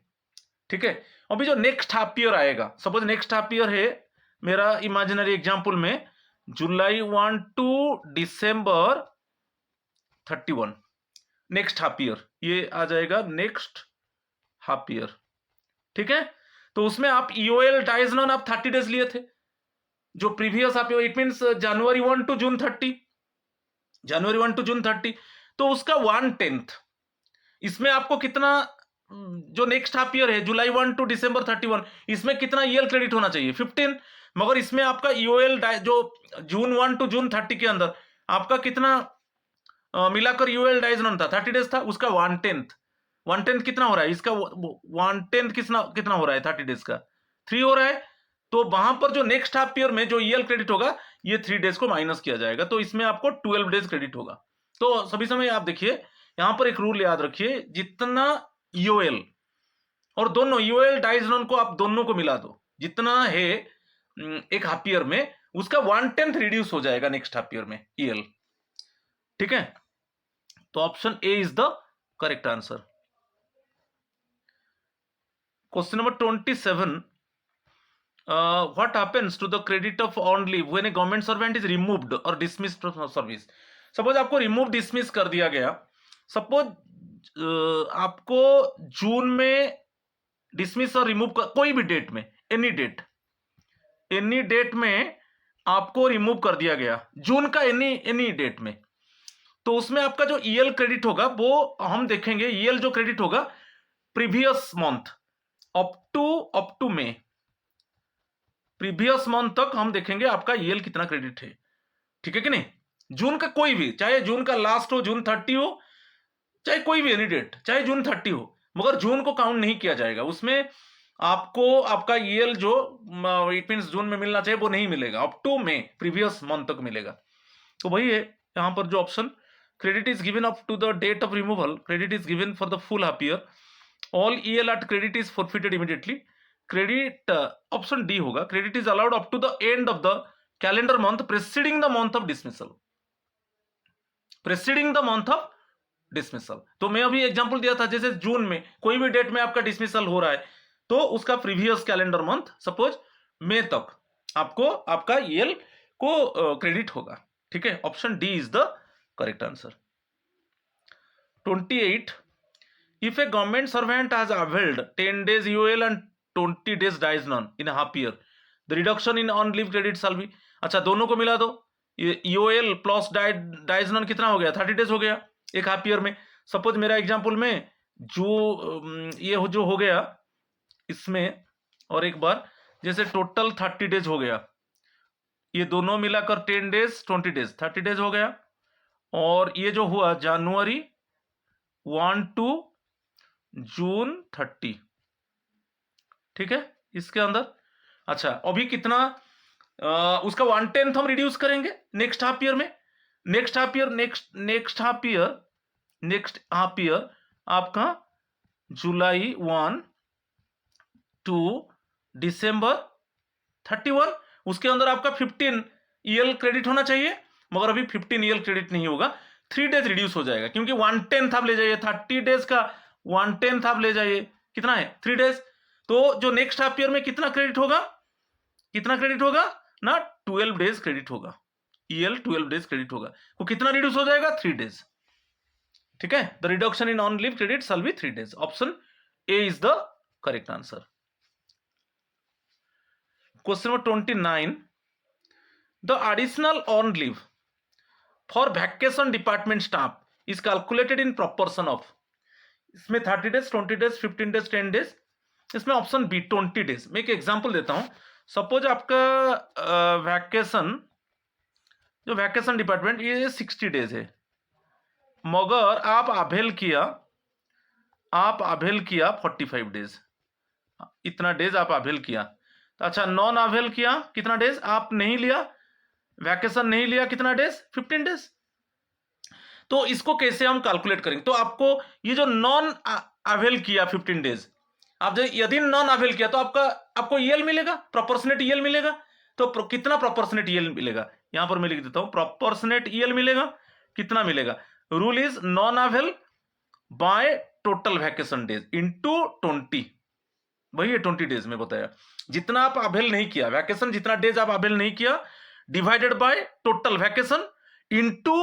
ठीक है। अभी जो नेक्स्ट हाफ ईयर आएगा, सपोज नेक्स्ट हाफ ईयर है मेरा इमेजिनरी एग्जांपल में July 1 to December 31, next half year ये आ जाएगा, नेक्स्ट हाफ ईयर, ठीक है। तो उसमें आप ईओएल डाइज नॉन आप 30 डेज लिए थे, जो previous half year, it means January 1 to June 30, January 1 to June 30, तो उसका 1/10, इसमें आपको कितना, जो नेक्स्ट हाफ ईयर है जुलाई 1 टू दिसंबर 31, इसमें कितना ईएल क्रेडिट होना चाहिए? 15। मगर इसमें आपका ईओएल जो जून 1 टू जून 30 के अंदर आपका कितना मिलाकर ईओएल डाइज नॉन था, 30 डेज था, उसका 1/10 कितना हो रहा है? इसका 1/10 कितना हो रहा है 30 डेज का? 3 हो रहा है। तो वहां पर जो नेक्स्ट हाफ ईयर में जो ईएल क्रेडिट होगा ये 3 डेज को माइनस किया जाएगा, तो इसमें आपको 12 डेज क्रेडिट होगा। तो सभी समय आप देखिए यहां पर एक रूल याद रखिए, जितना ईओएल और दोनों ईओएल डाइज नॉन को आप दोनों को मिला दो, जितना है एक हाफ ईयर में, उसका 1/10 रिड्यूस हो जाएगा नेक्स्ट हाफ ईयर में ईएल, ठीक है। तो option A is the correct answer. Question number 27, what happens to the credit of on leave when a government servant is removed or dismissed from service? Suppose आपको रिमूव डिसमिस कर दिया गया, सपोज आपको जून में डिसमिस और रिमूव कर, कोई भी डेट में, एनी डेट में आपको रिमूव कर दिया गया, जून का एनी डेट में, तो उसमें आपका जो ईएल क्रेडिट होगा वो हम देखेंगे, ईएल जो क्रेडिट होगा previous month up to may, previous month तक हम देखेंगे आपका ईएल कितना क्रेडिट है, ठीक है कि नहीं। जून का कोई भी, चाहे जून का लास्ट हो, जून 30 हो, चाहे कोई भी एनी डेट, चाहे जून 30 हो, मगर जून को काउंट नहीं किया जाएगा, उसमें आपको आपका ईएल जो इट मींस जून में मिलना चाहिए वो नहीं मिलेगा, up to may previous month तक मिलेगा। तो वही है यहाँ पर जो option, credit is given up to the date of removal, credit is given for the full half year, all EL at credit is forfeited immediately, credit option D होगा, credit is allowed up to the end of the calendar month preceding the month of dismissal, preceding the month of dismissal. तो मैं अभी एग्जांपल दिया था, जैसे जून में कोई भी डेट में आपका डिसमिसल हो रहा है तो उसका प्रीवियस कैलेंडर मंथ सपोज मई तक आपको आपका ईएल को क्रेडिट होगा, ठीक है। Option D is the correct answer. 28, if a government servant has availed 10 days UL and 20 days dies none in a half year, the reduction in on leave credit shall be, अच्छा दोनों को मिला दो, यूएल प्लस डाइज नॉन कितना हो गया, 30 डेज हो गया एक हाफ ईयर में। सपोज मेरा एग्जांपल में जो ये जो हो गया इसमें, और एक बार जैसे टोटल 30 डेज हो गया, ये दोनों मिलाकर 10 डेज 20 डेज 30 डेज हो गया, और ये जो हुआ जनवरी 1 to जून 30, ठीक है इसके अंदर। अच्छा अभी कितना उसका 1/10 हम रिड्यूस करेंगे नेक्स्ट हाफ ईयर में, नेक्स्ट हाफ ईयर आपका जुलाई 1 to दिसंबर 31, उसके अंदर आपका 15 ईएल क्रेडिट होना चाहिए, मगर अभी 15 ईएल क्रेडिट नहीं होगा, 3 डेज रिड्यूस हो जाएगा, क्योंकि 1/10 आप ले जाइए, 30 डेज का 1/10 आप ले जाइए, कितना है 3 डेज। तो जो नेक्स्ट हाफ ईयर में कितना क्रेडिट होगा, ना 12 डेज क्रेडिट होगा, ईएल 12 डेज क्रेडिट होगा, तो कितना रिड्यूस हो जाएगा 3 डेज, ठीक है। The reduction in on leave credit shall be 3 days. Option A is the correct answer. Question number 29, the additional on leave for vacation department staff is calculated in proportion of, इसमें 30 डेज 20 डेज 15 डेज 10 डेज, इसमें ऑप्शन बी 20 डेज। मैं एक एग्जांपल देता हूं, सपोज आपका वैकेशन डिपार्टमेंट ये 60 डेज है, मगर आप अवेल किया 45 डेज, इतना डेज आप अवेल किया। तो अच्छा नॉन अवेल किया कितना डेज आप नहीं लिया, वैकेशन नहीं लिया कितना डेज 15 डेज। तो इसको कैसे हम कैलकुलेट करेंगे, तो आपको ये जो नॉन अवेल किया 15 डेज, आप यदि नॉन अवेल किया तो आपको ईएल मिलेगा, प्रोपोर्शनेट ईएल मिलेगा। तो कितना प्रोपोर्शनेट ईएल मिलेगा, यहां पर मैं लिख देता हूं, प्रोपोर्शनेट ईएल मिलेगा, कितना मिलेगा, rule is non avail by total vacation days into 20, वही है 20 डेज में बताया, जितना आप अवेल नहीं किया वैकेशन, जितना डेज आप अवेल नहीं किया divided by total vacation into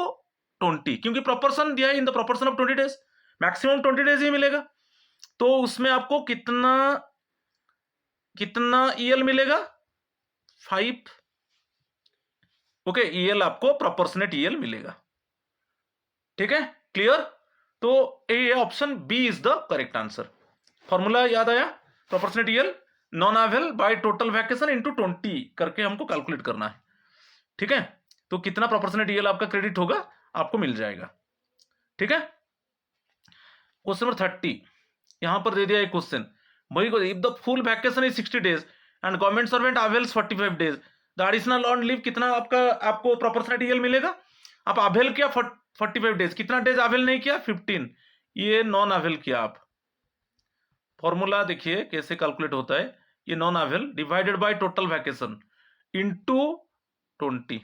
20, क्योंकि प्रोपोर्शन दिया है in the proportion of 20 days, maximum 20 days ही मिलेगा। तो उसमें आपको कितना ईएल मिलेगा 5, ओके, ईएल आपको प्रोपोर्शनेट ईएल मिलेगा, ठीक है क्लियर। तो ये option B is the correct answer. Formula याद आया, proportionate EL non avail by total vacation into 20 करके हमको कैलकुलेट करना है, ठीक है। तो कितना प्रोपोर्शनेट ईएल आपका क्रेडिट होगा आपको मिल जाएगा, ठीक है। क्वेश्चन नंबर 30, यहां पर दे दिया एक क्वेश्चन, वही को, if the full vacation is 60 days and government servant avails 45 days, the additional on leave कितना आपको प्रोपोर्शनेट ईएल मिलेगा। आप अवेल किया 45 डेज, कितना डेज अवेल नहीं किया 15, ये नॉन अवेल किया आप। फॉर्मूला देखिए कैसे कैलकुलेट होता है, ये non avail divided by total vacation into 20,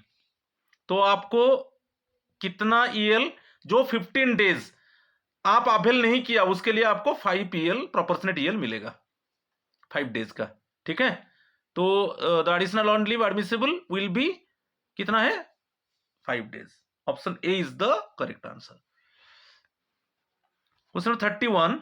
तो आपको कितना ईएल, जो 15 डेज आप अवेल नहीं किया उसके लिए आपको 5 ईएल प्रोपोर्शनेट ईएल मिलेगा 5 डेज का, ठीक है। तो the additional on leave admissible will be कितना है 5 days. Option A is the correct answer. Question 31,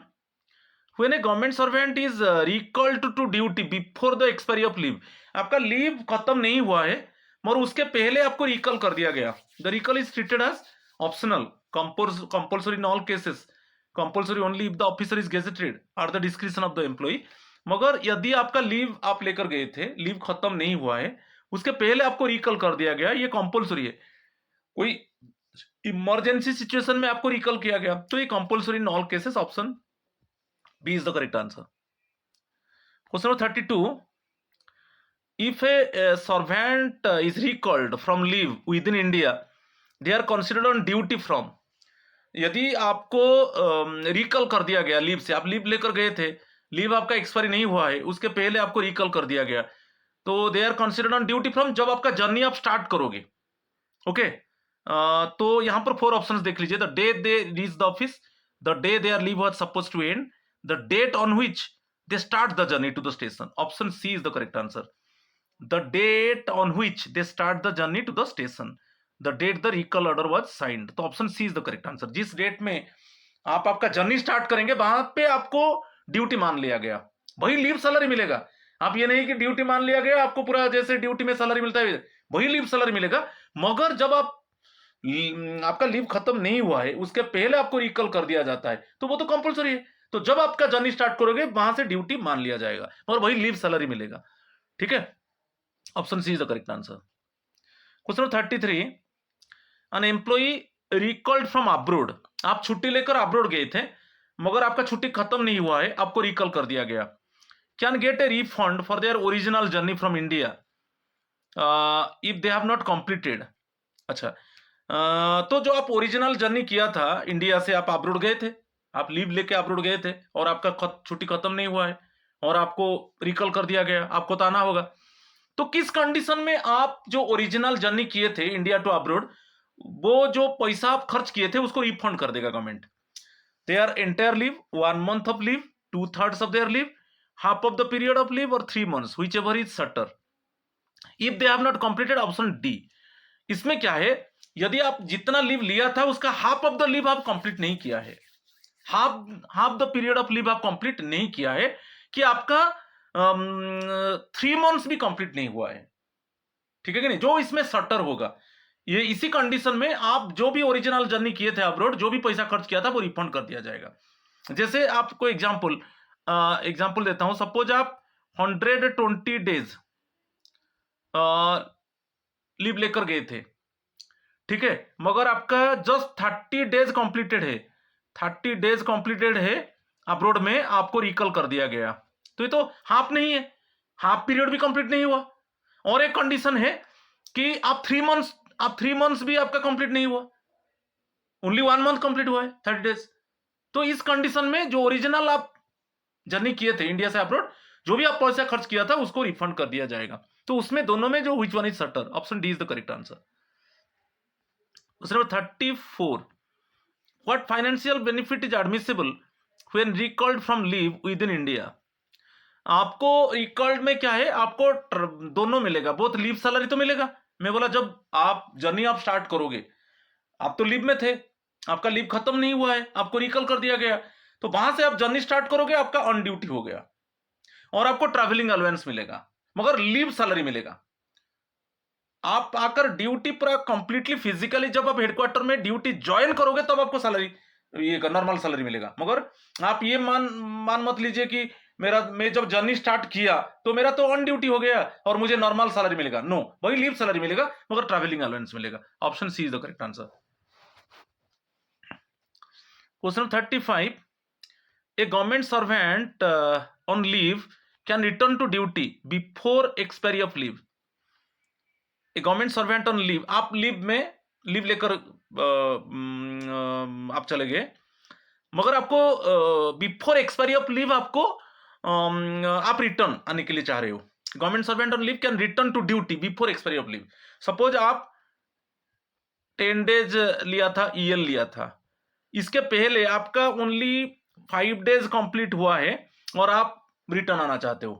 when a government servant is recalled to duty before the expiry of leave, आपका लीव खत्म नहीं हुआ है मगर उसके पहले आपको रिकॉल कर दिया गया, the recall is treated as optional, compulsory in all cases, compulsory only if the officer is gazetted at the discretion of the employee। मगर यदि आपका लीव आप लेकर गए थे, लीव खत्म नहीं हुआ है, उसके पहले आपको रिकॉल कर दिया गया, ये कंपलसरी है, कोई इमरजेंसी सिचुएशन में आपको रिकॉल किया गया, तो ये compulsory in all cases, option B is the correct answer. Question number 32, if a servant is recalled from leave within India they are considered on duty from. यदि आपको रिकॉल कर दिया गया लीव से, आप लीव लेकर गए थे, लीव आपका एक्सपायरी नहीं हुआ है, उसके पहले आपको रिकॉल कर दिया गया, तो they are considered on duty from जब आपका जर्नी आप स्टार्ट करोगे। ओके, तो यहां पर 4 ऑप्शंस देख लीजिए। The day they reach the office, the day their leave was suppose to end, the date on which they start the journey to the station. Option C is the correct answer. The date on which they start the journey to the station, the date the recall order was signed. तो option C is the correct answer. जिस डेट में आप आपका जर्नी स्टार्ट करेंगे वहां पे आपको ड्यूटी मान लिया गया, वही लीव सैलरी मिलेगा। आप ये नहीं कि ड्यूटी मान लिया गया आपको पूरा जैसे ड्यूटी में सैलरी मिलता है वही लीव सैलरी मिलेगा, मगर जब आप आपका लीव खत्म नहीं हुआ है उसके पहले आपको रिकॉल कर दिया जाता है तो वो तो कंपलसरी है। तो जब आपका जर्नी स्टार्ट करोगे वहां से ड्यूटी मान लिया जाएगा और वही लीव सैलरी मिलेगा। ठीक है, option C is the correct answer. Question number 33, an employee recalled from abroad. आप छुट्टी लेकर अब्रोड गए थे मगर आपका छुट्टी खत्म नहीं हुआ है, आपको रिकॉल कर दिया गया, can get A refund for their original journey from India if they have not completed. अच्छा, तो जो आप ओरिजिनल जर्नी किया था इंडिया से, आप अब्रोड गए थे, आप लीव लेके अब्रोड गए थे और आपका छुट्टी खत्म नहीं हुआ है और आपको रिकॉल कर दिया गया, आपको तो आना होगा। तो किस कंडीशन में आप जो ओरिजिनल जर्नी किए थे इंडिया टू अब्रोड, वो जो पैसा आप खर्च किए थे उसको रिफंड कर देगा government. Their entire leave, 1 month of leave, 2/3 of their leave, half of the period of leave और 3 months, which ever is shorter if they have not completed. Option D. इसमें क्या है, यदि आप जितना लीव लिया था उसका हाफ ऑफ द लीव आप कंप्लीट नहीं किया है, half the period of leave आप कंप्लीट नहीं किया है, कि आपका 3 months भी कंप्लीट नहीं हुआ है, ठीक है कि नहीं, जो इसमें शॉर्टर होगा, ये इसी कंडीशन में आप जो भी ओरिजिनल जर्नी किए थे अब्रोड, जो भी पैसा खर्च किया था वो रिफंड कर दिया जाएगा। जैसे आपको एग्जांपल देता हूं, सपोज आप 120 डेज लीव लेकर गए थे, ठीक है, मगर आपका जस्ट 30 डेज कंप्लीटेड है, 30 डेज कंप्लीटेड है अब्रोड में, आपको रिकॉल कर दिया गया, तो ये तो हाफ नहीं है, हाफ पीरियड भी कंप्लीट नहीं हुआ। और एक कंडीशन है कि आप 3 months भी आपका कंप्लीट नहीं हुआ, ओनली 1 month कंप्लीट हुआ है 30 डेज। तो इस कंडीशन में जो ओरिजिनल आप जर्नी किए थे इंडिया से अब्रोड, जो भी आप पैसा खर्च किया था उसको रिफंड कर दिया जाएगा। तो उसमें दोनों में जो which one is shorter, option D is the correct answer. Question number 34, what financial benefit is admissible when recalled from leave with in India. आपको रिकॉल्ड में क्या है, आपको दोनों मिलेगा, बोथ लीव सैलरी तो मिलेगा। मैं बोला जब आप जर्नी आप स्टार्ट करोगे, आप तो लीव में थे, आपका लीव खत्म नहीं हुआ है, आपको रिकॉल कर दिया गया, तो वहां से आप जर्नी स्टार्ट करोगे, आपका ऑन ड्यूटी हो गया और आपको ट्रैवलिंग अलाउंस मिलेगा, मगर लीव सैलरी मिलेगा। आप आकर ड्यूटी पूरा कंप्लीटली फिजिकली जब आप हेडक्वार्टर में ड्यूटी ज्वाइन करोगे तब आपको सैलरी, ये नॉर्मल सैलरी मिलेगा। मगर आप ये मान मत लीजिए कि मैं जब जर्नी स्टार्ट किया तो मेरा तो ऑन ड्यूटी हो गया और मुझे नॉर्मल सैलरी मिलेगा, नो, वही लीव सैलरी मिलेगा मगर ट्रैवलिंग अलाउंस मिलेगा। Option C is the correct answer. Question 35, a government servant on leave can return to duty before expiry of leave. A government servant on leave, आप लीव लेकर आप चले गए, मगर आपको बिफोर एक्सपायरी ऑफ लीव आपको आप रिटर्न आने के लिए चाह रहे हो। Government servant on leave can return to duty before expiry of leave. Suppose आप 10 डेज लिया था, ईएल लिया था, इसके पहले आपका ओनली 5 डेज कंप्लीट हुआ है और आप रिटर्न आना चाहते हो,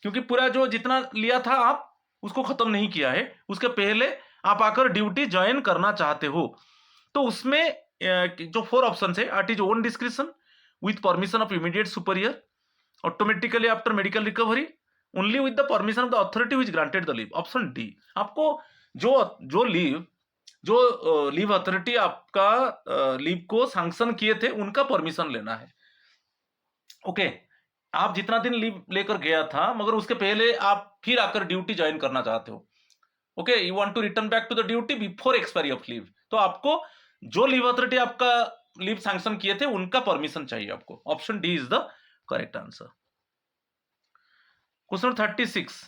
क्योंकि पूरा जो जितना लिया था आप उसको खत्म नहीं किया है, उसके पहले आप आकर ड्यूटी ज्वाइन करना चाहते हो। तो उसमें जो 4 ऑप्शन है, at his own description, with permission of immediate superior, automatically after medical recovery, only with the permission of the authority which granted the leave. Option D. आपको जो लीव अथॉरिटी आपका लीव को सैंक्शन किए थे उनका परमिशन लेना है। ओके, आप जितना दिन लीव लेकर गया था मगर उसके पहले आप फिर आकर ड्यूटी ज्वाइन करना चाहते हो, okay, you want to return back to the duty before expiry of leave, तो आपको जो लीव अथॉरिटी आपका लीव सैंक्शन किए थे उनका परमिशन चाहिए आपको। Option D is the correct answer. Question 36,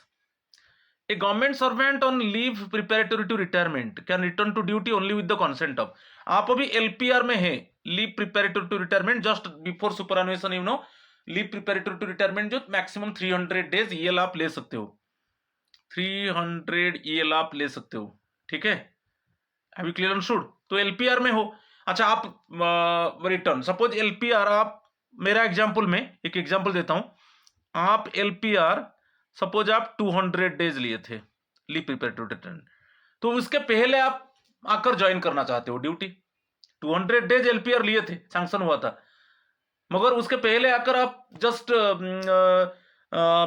a government servant on leave preparatory to retirement can return to duty only with the consent of, आप अभी एलपीआर में है, leave preparatory to retirement, just before superannuation you no, leave preparatory to retirement जो मैक्सिमम 300 डेज ईएल आप ले सकते हो, 300 ईएल आप ले सकते हो, ठीक है, हैव यू क्लियर अंडरस्टूड? तो एलपीआर में हो, अच्छा आप रिटर्न, सपोज एलपीआर आप, मेरा एग्जांपल में एक एग्जांपल देता हूं, आप एलपीआर सपोज आप 200 डेज लिए थे लीव प्रिपेयर टू रिटर्न, तो उसके पहले आप आकर ज्वाइन करना चाहते हो ड्यूटी, 200 डेज एलपीआर लिए थे, सैंक्शन हुआ था, मगर उसके पहले आकर आप just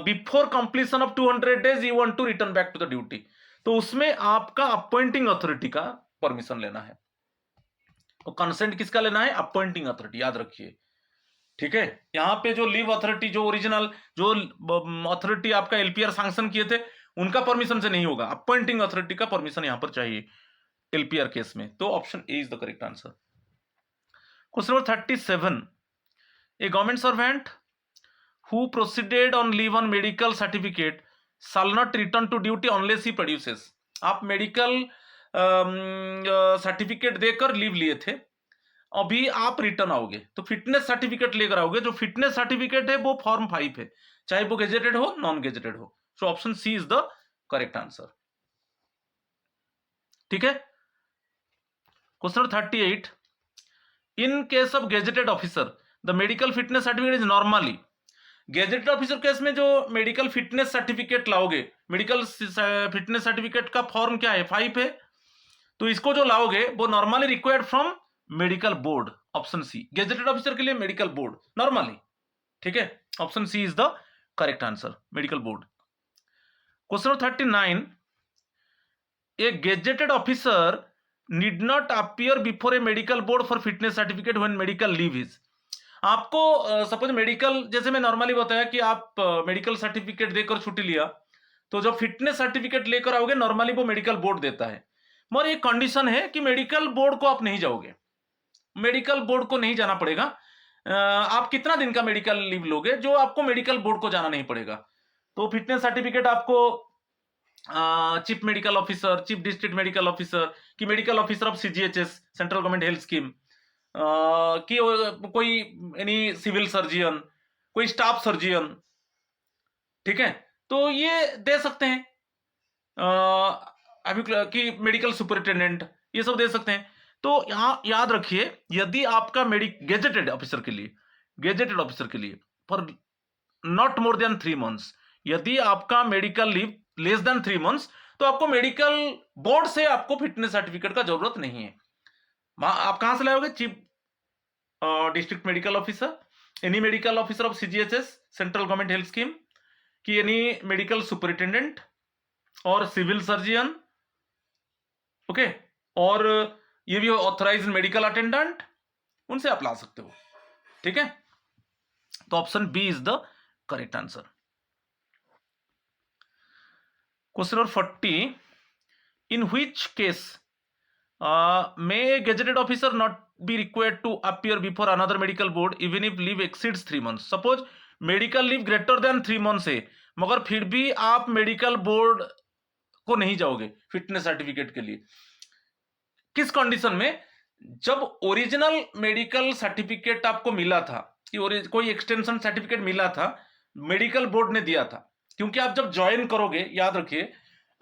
before completion of 200 days you want to return back to the duty, तो उसमें आपका अपॉइंटिंग अथॉरिटी का परमिशन लेना है, तो कंसेंट किसका लेना है? अपॉइंटिंग अथॉरिटी, याद रखिए, ठीक है। यहाँ पे जो लीव अथॉरिटी, जो ओरिजिनल जो अथॉरिटी आपका एलपीआर सैंक्शन किए थे उनका परमिशन से नहीं होगा, अपॉइंटिंग अथॉरिटी का परमिशन यहाँ पर चाहिए एलपीआर केस में, तो option A is the correct answer. Question number 37, a government servant who proceeded on leave on medical certificate shall not return to duty unless he produces, आप मेडिकल सर्टिफिकेट देकर लीव लिए थे, अभी आप रिटर्न आओगे तो फिटनेस सर्टिफिकेट लेकर आओगे, जो फिटनेस सर्टिफिकेट है वो फॉर्म 5 है, चाहे वो गेजेटेड हो नॉन गेजेटेड हो, so option C is the correct answer, ठीक है। Question 38, in case of gazetted officer the medical fitness certificate is normally, gazetted officer case में जो मेडिकल फिटनेस सर्टिफिकेट लाओगे, मेडिकल फिटनेस सर्टिफिकेट का फॉर्म क्या है? 5 है, तो इसको जो लाओगे वो normally required from medical board, option C, gazetted officer के लिए मेडिकल बोर्ड नॉर्मली, ठीक है, option C is the correct answer, medical board. Question 39, A gazetted officer need not appear before A medical board for fitness certificate when medical leave is, आपको सपोज मेडिकल, जैसे मैं नॉर्मली बताया कि आप मेडिकल सर्टिफिकेट देकर छुट्टी लिया, तो जब फिटनेस सर्टिफिकेट लेकर आओगे नॉर्मली वो मेडिकल बोर्ड देता है, मगर एक कंडीशन है कि मेडिकल बोर्ड को आप नहीं जाओगे, मेडिकल बोर्ड को नहीं जाना पड़ेगा, आप कितना दिन का मेडिकल लीव लोगे जो आपको मेडिकल बोर्ड को जाना नहीं पड़ेगा, तो फिटनेस सर्टिफिकेट आपको chief medical officer, chief district medical officer की medical officer of CGHS central government health scheme कि कोई एनी सिविल सर्जियन, कोई स्टाफ सर्जियन, ठीक है, तो ये दे सकते हैं, अभी कि मेडिकल सुपरिटेंडेंट, ये सब दे सकते हैं, तो यहां याद रखिए यदि आपका गेजेटेड ऑफिसर के लिए, गेजेटेड ऑफिसर के लिए for not more than 3 months, यदि आपका medical leave less than 3 months, तो आपको मेडिकल बोर्ड से आपको फिटनेस सर्टिफिकेट का जरूरत नहीं है, आप कहां से लाओगे? Chief district medical officer, any medical officer of CGHS central government health scheme की एनी मेडिकल सुपरिटेंडेंट और सिविल सर्जियन, ओके, और ये भी ऑथराइज्ड मेडिकल अटेंडेंट, उनसे आप ला सकते हो, ठीक है, तो option B is the correct answer. Question number 40, in which केस may a gazetted officer not be required to appear before another medical board even if leave exceeds 3 months, suppose medical leave greater than 3 months है, मगर फिर भी आप मेडिकल बोर्ड को नहीं जाओगे फिटनेस सर्टिफिकेट के लिए, किस कंडीशन में? जब ओरिजिनल मेडिकल सर्टिफिकेट आपको मिला था, कि कोई एक्सटेंशन सर्टिफिकेट मिला था, मेडिकल बोर्ड ने दिया था, क्योंकि आप जब ज्वाइन करोगे, याद रखिए,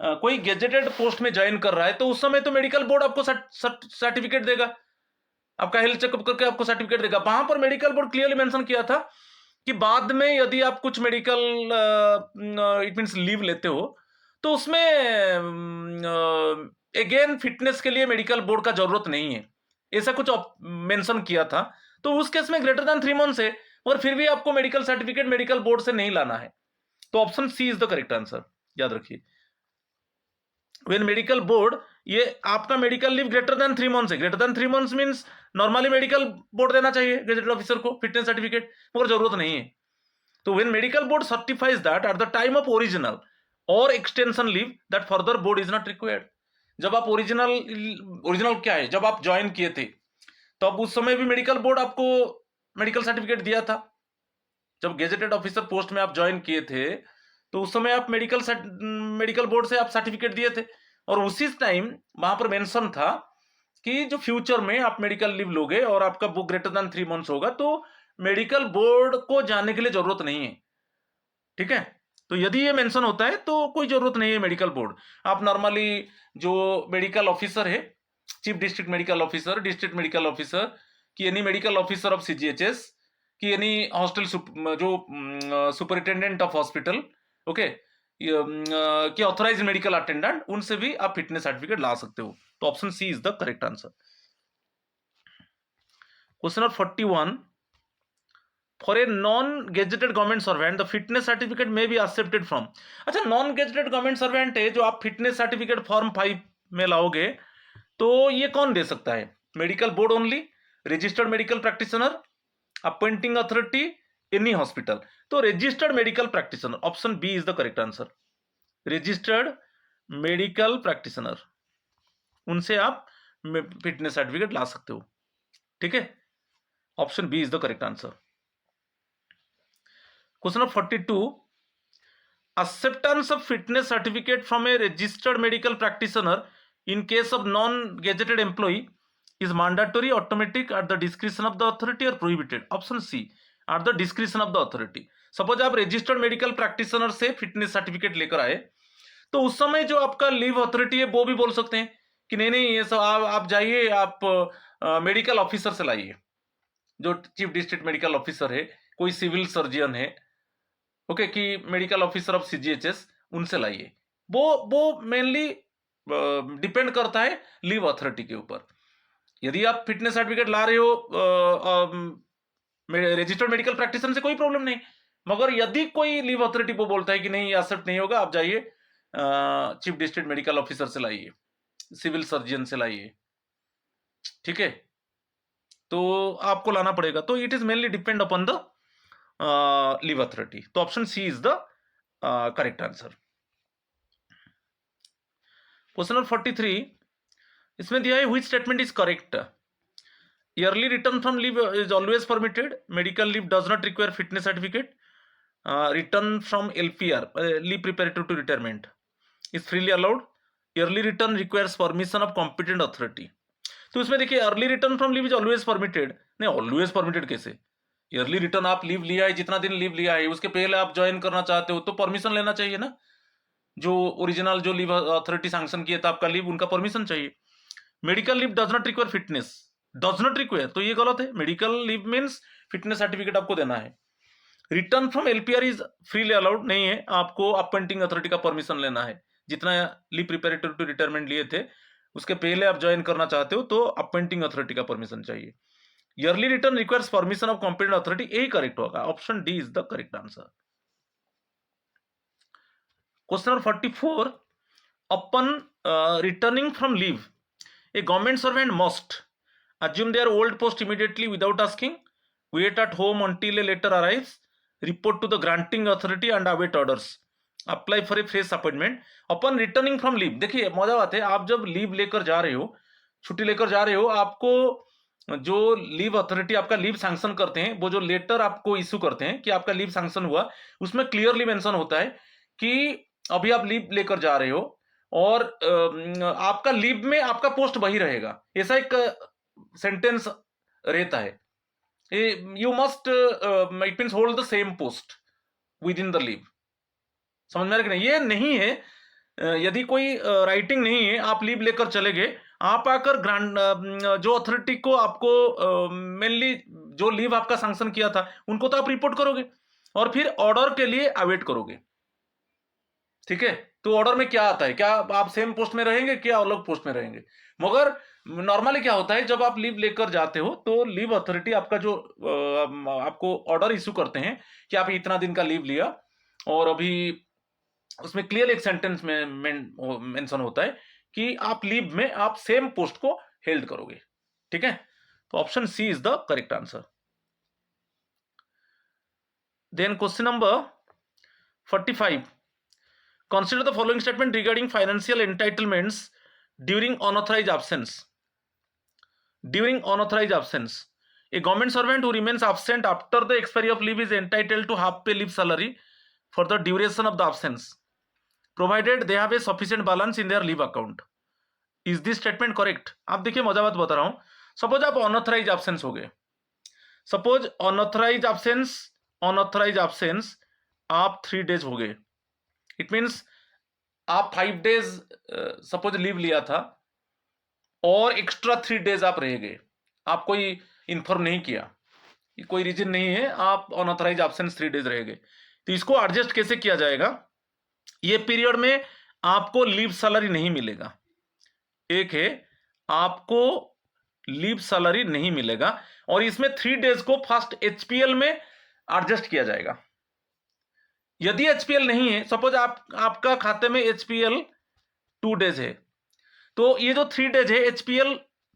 कोई गेजेटेड पोस्ट में ज्वाइन कर रहा है तो उस समय तो मेडिकल बोर्ड आपको सर्टिफिकेट देगा, आपका हेल्थ चेकअप करके आपको सर्टिफिकेट देगा, वहां पर मेडिकल बोर्ड क्लियरली मेंशन किया था कि बाद में यदि आप कुछ मेडिकल इट मींस लीव लेते हो तो उसमें अगेन फिटनेस के लिए मेडिकल बोर्ड का जरूरत नहीं है, ऐसा कुछ मेंशन किया था, तो उस केस में ग्रेटर देन 3 मंथ्स है और फिर भी आपको मेडिकल सर्टिफिकेट मेडिकल बोर्ड से नहीं लाना है, तो option C is the correct answer, याद रखिए, व्हेन मेडिकल बोर्ड, ये आपका medical leave greater than 3 months है, greater than 3 months means normally medical board देना चाहिए गेजेटेड ऑफिसर को फिटनेस सर्टिफिकेट, मगर जरूरत नहीं है, तो when medical board certifies that at the time of original और extension leave that further board is not required, जब आप ओरिजिनल क्या है, जब आप ज्वाइन किए थे तो अब उस समय भी मेडिकल बोर्ड आपको मेडिकल सर्टिफिकेट दिया था, जब गेजेटेड ऑफिसर पोस्ट में आप ज्वाइन किए थे तो उस समय आप मेडिकल बोर्ड से आप सर्टिफिकेट दिए थे, और उसी टाइम वहां पर मेंशन था कि जो फ्यूचर में आप मेडिकल लीव लोगे और आपका वो ग्रेटर देन 3 मंथ्स होगा, तो मेडिकल बोर्ड को जाने के लिए जरूरत नहीं है। ठीक है, तो यदि ये मेंशन होता है तो कोई जरूरत नहीं है मेडिकल बोर्ड। आप नॉर्मली जो मेडिकल ऑफिसर है, chief district medical officer, district medical officer, कि any medical officer of CGHS, कि एनी हॉस्टल जो सुपरिटेंडेंट ऑफ हॉस्पिटल, ओके, कि ऑथराइज मेडिकल अटेंडेंट, उनसे भी आप फिटनेस सर्टिफिकेट ला सकते हो। तो option C is the correct answer. Question number 41, for a non gazetted government servant the fitness certificate may be accepted from. अच्छा, नॉन गेजेटेड गवर्नमेंट सर्वेंट है जो आप फिटनेस सर्टिफिकेट फॉर्म 5 में लाओगे, तो ये कौन दे सकता है? Medical board only, registered medical practitioner, appointing authority, any hospital. तो registered medical practitioner, option B is the correct answer. Registered medical practitioner, उनसे आप फिटनेस सर्टिफिकेट ला सकते हो। ठीक है, option B is the correct answer. Question number 42, acceptance of fitness certificate from a registered medical practitioner in case of non-gazetted employee is mandatory, automatic, at the discretion of the authority, or prohibited? Option C, at the discretion of the authority. Suppose आप रजिस्टर्ड मेडिकल प्रैक्टिशनर से फिटनेस सर्टिफिकेट लेकर आए, तो उस समय जो आपका लीव अथॉरिटी है वो भी बोल सकते हैं कि नहीं नहीं, ये सब आप जाइए, आप मेडिकल ऑफिसर से लाइए, जो चीफ डिस्ट्रिक्ट मेडिकल ऑफिसर है, कोई सिविल सर्जन है, ओके, कि मेडिकल ऑफिसर ऑफ सीजीएचएस, उनसे लाइए। वो मेनली डिपेंड करता है लीव अथॉरिटी के ऊपर। यदि आप फिटनेस सर्टिफिकेट ला रहे हो रजिस्टर्ड मेडिकल प्रैक्टिशनर से, कोई प्रॉब्लम नहीं, मगर यदि कोई लीव अथॉरिटी को बोलता है कि नहीं, ये एक्सेप्ट नहीं होगा, आप जाइए चीफ डिस्ट्रिक्ट मेडिकल ऑफिसर से लाइए, सिविल सर्जन से लाइए। ठीक है, तो आपको लाना पड़ेगा। तो it is mainly depend upon the leave authority. तो option C is the correct answer. Question number 43, इसमें दिया है which statement is correct? Early return from leave is always permitted, medical leave does not require fitness certificate, return from LPR, leave preparatory to retirement, is freely allowed, early return requires permission of competent authority. तो इसमें देखिए, early return from leave is always permitted, नहीं, ऑलवेज परमिटेड कैसे? ईयरली रिटर्न आप लीव लिया है, जितना दिन लीव लिया है, उसके पहले आप ज्वाइन करना चाहते हो तो परमिशन लेना चाहिए ना। जो ओरिजिनल जो लीव अथॉरिटी सैंक्शन किया था आपका लीव, उनका परमिशन चाहिए। Medical leave does not require fitness, does not require, तो ये गलत है। Medical leave means fitness certificate आपको देना है। Return from LPR is freely allowed, नहीं है, आपको अपॉइंटिंग अथॉरिटी का परमिशन लेना है। जितना लीव प्रिपेरेटरी टू रिटायरमेंट लिए थे, उसके पहले आप ज्वाइन करना चाहते हो तो अपॉइंटिंग अथॉरिटी का परमिशन चाहिए। Yearly return requires permission of competent authority, यही करेक्ट होगा, option D is the correct answer. Question number 44, upon returning from leave, a government servant must assume their old post immediately without asking, wait at home until a letter arrives, report to the granting authority and await orders, apply for a fresh appointment upon returning from leave। देखिए मजा बात है, आप जब लीव लेकर जा रहे हो, छुट्टी लेकर जा रहे हो, आपको जो लीव अथॉरिटी आपका लीव सैंक्शन करते हैं, वो जो लेटर आपको इशू करते हैं कि आपका लीव सैंक्शन हुआ, उसमें क्लियरली मेंशन होता है कि अभी आप लीव लेकर जा रहे हो और आपका लीव में आपका पोस्ट वही रहेगा, ऐसा एक सेंटेंस रहता है। You must it means hold the same post with in the leave. समझ में आ रहा कि नहीं? ये नहीं है, यदि कोई राइटिंग नहीं है, आप लीव लेकर चले गए, आप आकर जो अथॉरिटी को आपको मेनली जो लीव आपका सैंक्शन किया था, उनको तो आप रिपोर्ट करोगे और फिर ऑर्डर के लिए अवेट करोगे। ठीक है, तो ऑर्डर में क्या आता है, क्या आप सेम पोस्ट में रहेंगे, क्या अलग पोस्ट में रहेंगे? मगर नॉर्मली क्या होता है, जब आप लीव लेकर जाते हो तो लीव अथॉरिटी आपका जो आपको ऑर्डर इशू करते हैं कि आप इतना दिन का लीव लिया, और अभी उसमें क्लियर एक सेंटेंस में मेंशन होता है कि आप लीव में आप सेम पोस्ट को हेल्ड करोगे। ठीक है, तो option C is the correct answer. Then question number 45, consider the following statement regarding financial entitlements during unauthorized absence. During unauthorized absence, a government servant who remains absent after the expiry of leave is entitled to half pay leave salary for the duration of the absence provided they have a sufficient balance in their leave account. Is this statement correct? आप देखिए मजा बात बता रहा हूं. सपोज आप अनऑथराइज एब्सेंस हो गए. सपोज अनऑथराइज एब्सेंस आप 3 डेज हो गए. इट मीन्स आप 5 डेज सपोज लीव लिया था और एक्स्ट्रा 3 डेज आप रह गए. आप कोई इन्फॉर्म नहीं किया, कोई रीजन नहीं है, आप अनऑथराइज एब्सेंस 3 डेज रह गए. तो इसको एडजस्ट कैसे किया जाएगा? ये पीरियड में आपको लीव सैलरी नहीं मिलेगा. एक है आपको लीव सैलरी नहीं मिलेगा और इसमें 3 डेज को फर्स्ट एचपीएल में एडजस्ट किया जाएगा. यदि एचपीएल नहीं है, सपोज आपका खाते में एचपीएल 2 डेज है, तो ये जो 3 डेज है एचपीएल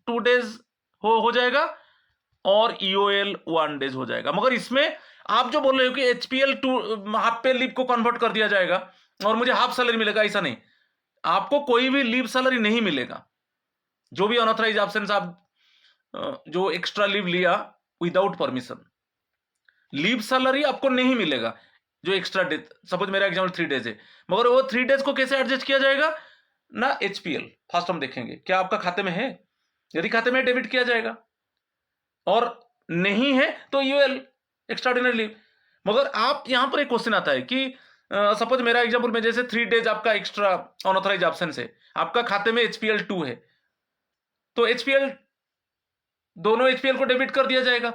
2 डेज हो जाएगा और ईओएल 1 डेज हो जाएगा. मगर इसमें आप जो बोल रहे हो कि एचपीएल 2 हाफ पे लीव को कन्वर्ट कर दिया जाएगा और मुझे हाफ सैलरी मिलेगा, ऐसा नहीं. आपको कोई भी लीव सैलरी नहीं मिलेगा. जो भी अनऑथराइज एब्सेंस आप जो एक्स्ट्रा लीव लिया विदाउट परमिशन, लीव सैलरी आपको नहीं मिलेगा. जो एक्स्ट्रा डेज, सपोज मेरा एग्जाम्पल 3 डेज है, मगर वो 3 डेज को कैसे एडजस्ट किया जाएगा ना? एचपीएल फर्स्ट हम देखेंगे क्या आपका खाते में है. यदि खाते में डेबिट किया जाएगा और नहीं है तो यूएल एक्स्ट्राऑर्डिनरी लीव. मगर आप यहां पर एक क्वेश्चन आता है कि सपोज मेरा एग्जांपल में जैसे 3 डेज आपका एक्स्ट्रा अनऑथराइज एब्सेंस है, आपका खाते में एचपीएल 2 है, तो एचपीएल दोनों एचपीएल को डेबिट कर दिया जाएगा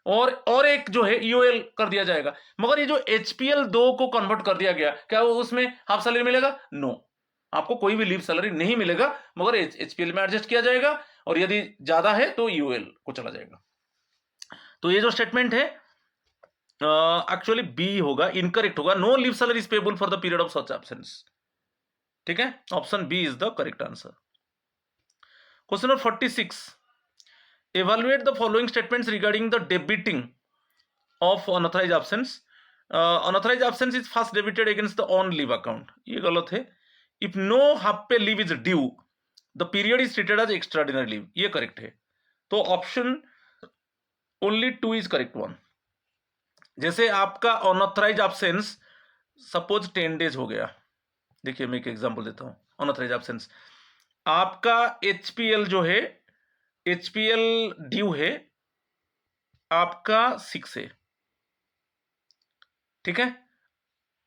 और एक जो है यूएल कर दिया जाएगा. मगर ये जो एचपीएल 2 को कन्वर्ट कर दिया गया, क्या वो उसमें हाफ सैलरी मिलेगा? नो, आपको कोई भी लीव सैलरी नहीं मिलेगा, मगर एचपीएल में एडजस्ट किया जाएगा और यदि ज्यादा है तो यूएल को चला जाएगा. तो ये जो स्टेटमेंट है एक्चुअली बी होगा, इनकरेक्ट होगा. No leave salary is payable for the period of such absence. ठीक है, option B is the correct answer. Question number 46. Evaluate the following statements regarding the debiting of unauthorized absence. Unauthorized absence is first debited against the on leave account. ये गलत है. If no half pay leave is due, the period is treated as extraordinary leave. ये करेक्ट है. तो option only 2 is correct one. जैसे आपका अनऑथराइज एब्सेंस सपोज 10 डेज हो गया. देखिए मैं एक एग्जांपल देता हूं. अनऑथराइज एब्सेंस आपका एचपीएल जो है, एचपीएल ड्यू है आपका 6 है. ठीक है,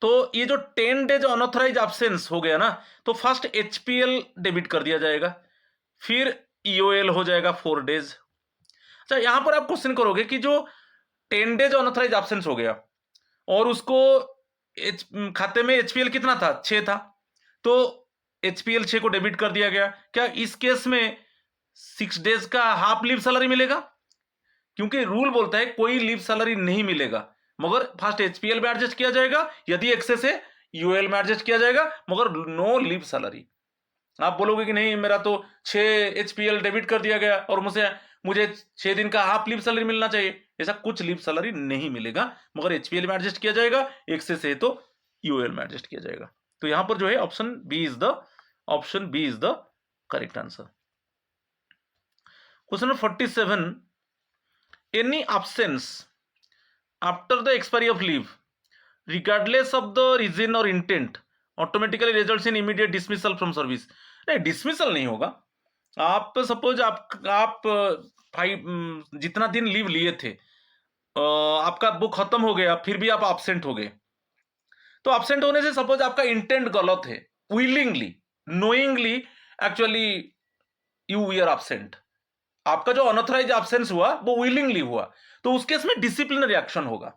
तो ये जो 10 डेज अनऑथराइज एब्सेंस हो गया ना, तो फर्स्ट एचपीएल डेबिट कर दिया जाएगा, फिर ईओएल हो जाएगा 4 डेज. अच्छा, यहां पर आप क्वेश्चन करोगे कि जो 10 डेज अनऑथराइज एब्सेंस हो गया और उसको खाते में एचपीएल कितना था? 6 था, तो एचपीएल 6 को डेबिट कर दिया गया. क्या इस केस में 6 डेज का हाफ लीव सैलरी मिलेगा? क्योंकि रूल बोलता है कोई लीव सैलरी नहीं मिलेगा, मगर फर्स्ट एचपीएल में एडजस्ट किया जाएगा, यदि एक्सेस है यूएल में एडजस्ट किया जाएगा, मगर नो लीव सैलरी. आप बोलोगे कि नहीं मेरा तो 6 एचपीएल डेबिट कर दिया गया और मुझे 6 दिन का हाफ लीव सैलरी मिलना चाहिए. ऐसा कुछ लीव सैलरी नहीं मिलेगा, मगर एचपीएल में एडजस्ट किया जाएगा, एक्सेस है तो यूएल में एडजस्ट किया जाएगा. तो यहां पर जो है option B is the correct answer. Question number 47. Any absence after the expiry of leave, regardless of the reason or intent, automatically results in immediate dismissal from service. नहीं, डिसमिसल नहीं होगा. आप सपोज आप जितना दिन लीव लिए थे आपका वो खत्म हो गया, फिर भी आप एब्सेंट हो गए. तो एब्सेंट होने से सपोज आपका इंटेंट गलत है, willingly knowingly actually you we are absent, आपका जो अनऑथराइज एब्सेंस हुआ वो विलिंगली हुआ, तो उस केस में डिसिप्लिनरी एक्शन होगा.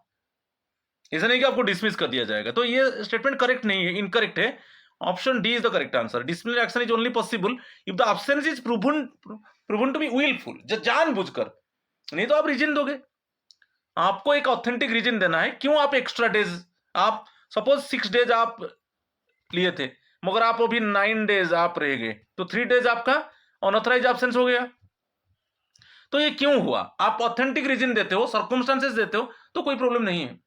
ऐसा नहीं कि आपको डिसमिस कर दिया जाएगा. तो ये स्टेटमेंट करेक्ट नहीं है, इनकरेक्ट है. Option D is the correct answer. Disciplinary action is only possible if the absence is proven to be wilful, जानबूझकर. नहीं तो आप रीजन दोगे. आपको एक ऑथेंटिक रीजन देना है क्यों आप एक्स्ट्रा डेज, आप सपोज 6 डेज आप लिए थे मगर आप अभी 9 डेज आप रह गए, तो 3 डेज आपका अनऑथराइज एब्सेंस हो गया. तो ये क्यों हुआ? आप ऑथेंटिक रीजन देते हो, सर्कमस्टांसेस देते हो, तो कोई प्रॉब्लम नहीं है.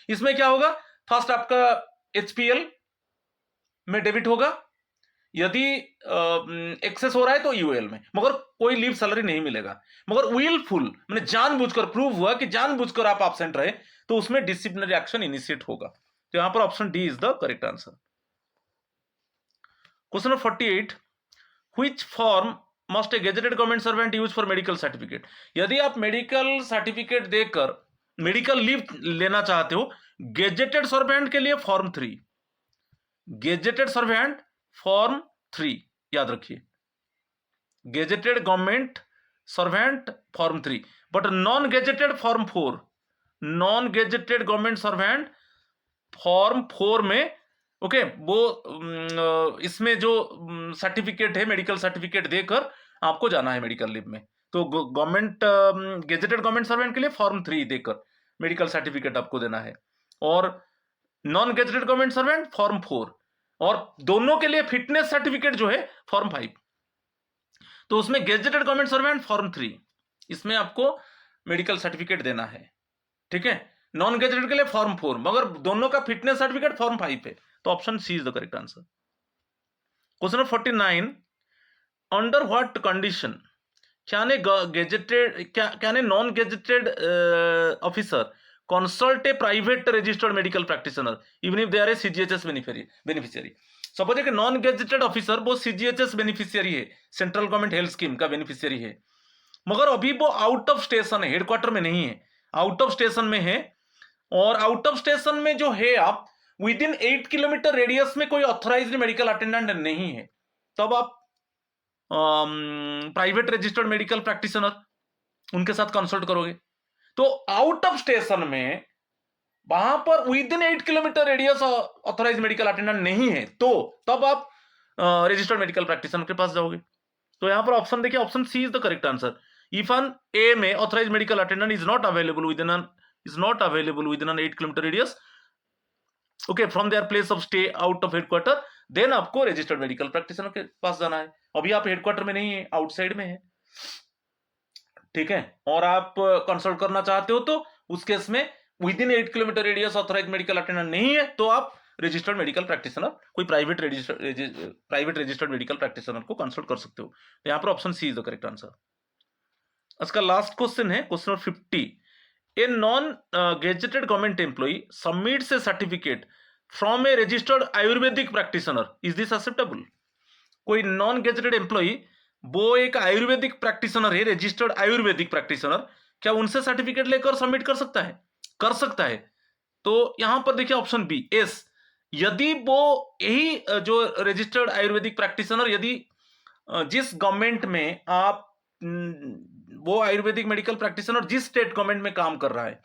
इसमें क्या होगा? फर्स्ट आपका एचपीएल में डेबिट होगा, यदि एक्सेस हो रहा है तो यूएल में, मगर कोई लीव सैलरी नहीं मिलेगा. मगर विलफुल मैंने जानबूझकर, प्रूव हुआ कि जानबूझकर आप एब्सेंट रहे, तो उसमें डिसिप्लिनरी एक्शन इनिशिएट होगा. तो यहां पर option D is the correct answer. Question number 48, which form must A gazetted government servant use for medical certificate. यदि आप मेडिकल सर्टिफिकेट देकर मेडिकल लीव लेना चाहते हो, गेजेटेड सर्वेंट के लिए फॉर्म 3, गेजेटेड सर्वेंट फॉर्म 3 याद रखिए, gazetted government servant form 3, but non gazetted form 4, non gazetted government servant form 4 में ओके वो इसमें जो सर्टिफिकेट है मेडिकल सर्टिफिकेट देकर आपको जाना है मेडिकल लीव में। तो गवर्नमेंट गेजेटेड गवर्नमेंट सर्वेंट के लिए फॉर्म 3 देकर मेडिकल सर्टिफिकेट आपको देना है, और non gazetted government servant form 4, और दोनों के लिए फिटनेस सर्टिफिकेट जो है फॉर्म 5। तो उसमें गेजेटेड गवर्नमेंट सर्वेंट फॉर्म 3, इसमें आपको मेडिकल सर्टिफिकेट देना है, ठीक है। नॉन गेजेटेड के लिए फॉर्म 4, मगर दोनों का फिटनेस सर्टिफिकेट फॉर्म 5 है, तो option C is the correct answer. Question number 49, under what condition can a non gazetted officer consult a private registered medical practitioner even if they are a CGHS beneficiary. Suppose है कि नॉन गेजेटेड ऑफिसर वो सीजीएचएस बेनिफिशियरी है, सेंट्रल गवर्नमेंट हेल्थ स्कीम का बेनिफिशियरी है, मगर अभी वो आउट ऑफ स्टेशन है, हेडक्वार्टर में नहीं है, आउट ऑफ स्टेशन में है, और आउट ऑफ स्टेशन में जो है आप विद इन 8 किलोमीटर रेडियस में कोई ऑथराइज्ड मेडिकल अटेंडेंट नहीं है, तब आप प्राइवेट रजिस्टर्ड मेडिकल प्रैक्टिशनर उनके साथ कंसल्ट करोगे। तो आउट ऑफ स्टेशन में वहां पर with in 8 kilometre radius authorised medical attendant नहीं है, तो तब आप रजिस्टर्ड मेडिकल प्रैक्टिशनर के पास जाओगे। तो यहां पर ऑप्शन देखिए, option C is the correct answer. If an A में authorised medical attendant is not available within an 8 kilometre radius okay from their place of stay out of headquarter, then आपको रजिस्टर्ड मेडिकल प्रैक्टिशनर के पास जाना है। अभी आप हेडक्वार्टर में नहीं है, आउटसाइड में है, ठीक है, और आप कंसल्ट करना चाहते हो तो उस केस में within 8 kilometre radius authorised medical attendant नहीं है, तो आप रजिस्टर्ड मेडिकल प्रैक्टिशनर कोई प्राइवेट रजिस्टर्ड मेडिकल प्रैक्टिशनर को कंसल्ट कर सकते हो। तो यहां पर option C is the correct answer. इसका लास्ट क्वेश्चन है question number 50, a non gazetted government employee submits a certificate from a registered ayurvedic practitioner, is this acceptable. कोई नॉन गेजेटेड एम्प्लॉई वो एक आयुर्वेदिक प्रैक्टिशनर है, रजिस्टर्ड आयुर्वेदिक प्रैक्टिशनर, क्या उनसे सर्टिफिकेट लेकर सबमिट कर सकता है? कर सकता है। तो यहां पर देखिए ऑप्शन बी एस, यदि वो यही जो रजिस्टर्ड आयुर्वेदिक प्रैक्टिशनर यदि जिस गवर्नमेंट में आप वो आयुर्वेदिक मेडिकल प्रैक्टिशनर जिस स्टेट गवर्नमेंट में काम कर रहा है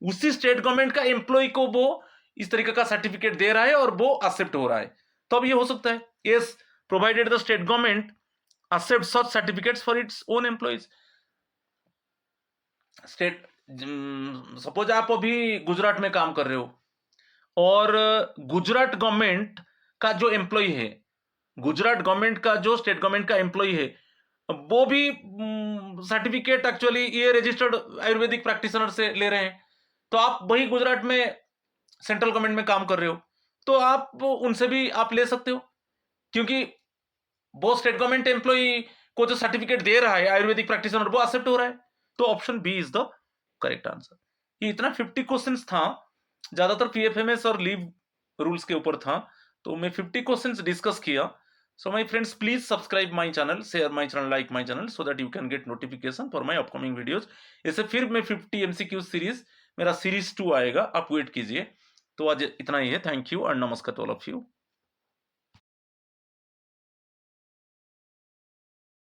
उसी स्टेट गवर्नमेंट का एम्प्लॉय को वो इस तरीके का सर्टिफिकेट दे रहा है और वो एक्सेप्ट हो रहा है, तब तो ये हो सकता है। Yes, provided the state government accept such certificates for its own employees। State suppose आप अभी गुजरात में काम कर रहे हो और गुजरात गवर्नमेंट का जो एम्प्लॉय है, गुजरात गवर्नमेंट का जो स्टेट गवर्नमेंट का एम्प्लॉय है, वो भी सर्टिफिकेट एक्चुअली ये रजिस्टर्ड आयुर्वेदिक प्रैक्टिशनर से ले रहे हैं, तो आप वही गुजरात में सेंट्रल गवर्नमेंट में काम कर रहे हो तो आप उनसे भी आप ले सकते हो, क्योंकि वो स्टेट गवर्नमेंट एम्प्लॉई को जो सर्टिफिकेट दे रहा है आयुर्वेदिक प्रैक्टिशनर वो एक्सेप्ट हो रहा है, तो option B is the correct answer. ये इतना 50 क्वेश्चंस था, ज्यादातर पीएफएमएस और लीव रूल्स के ऊपर था, तो मैं 50 क्वेश्चंस डिस्कस किया। So my friends, please subscribe my channel, share my channel, like my channel, so that you can get notification for my upcoming videos. ऐसे फिर मैं 50 एमसीक्यू सीरीज, मेरा सीरीज 2 आएगा, आप वेट कीजिए। तो आज इतना ही है। थैंक यू एंड नमस्कार टू ऑल ऑफ यू।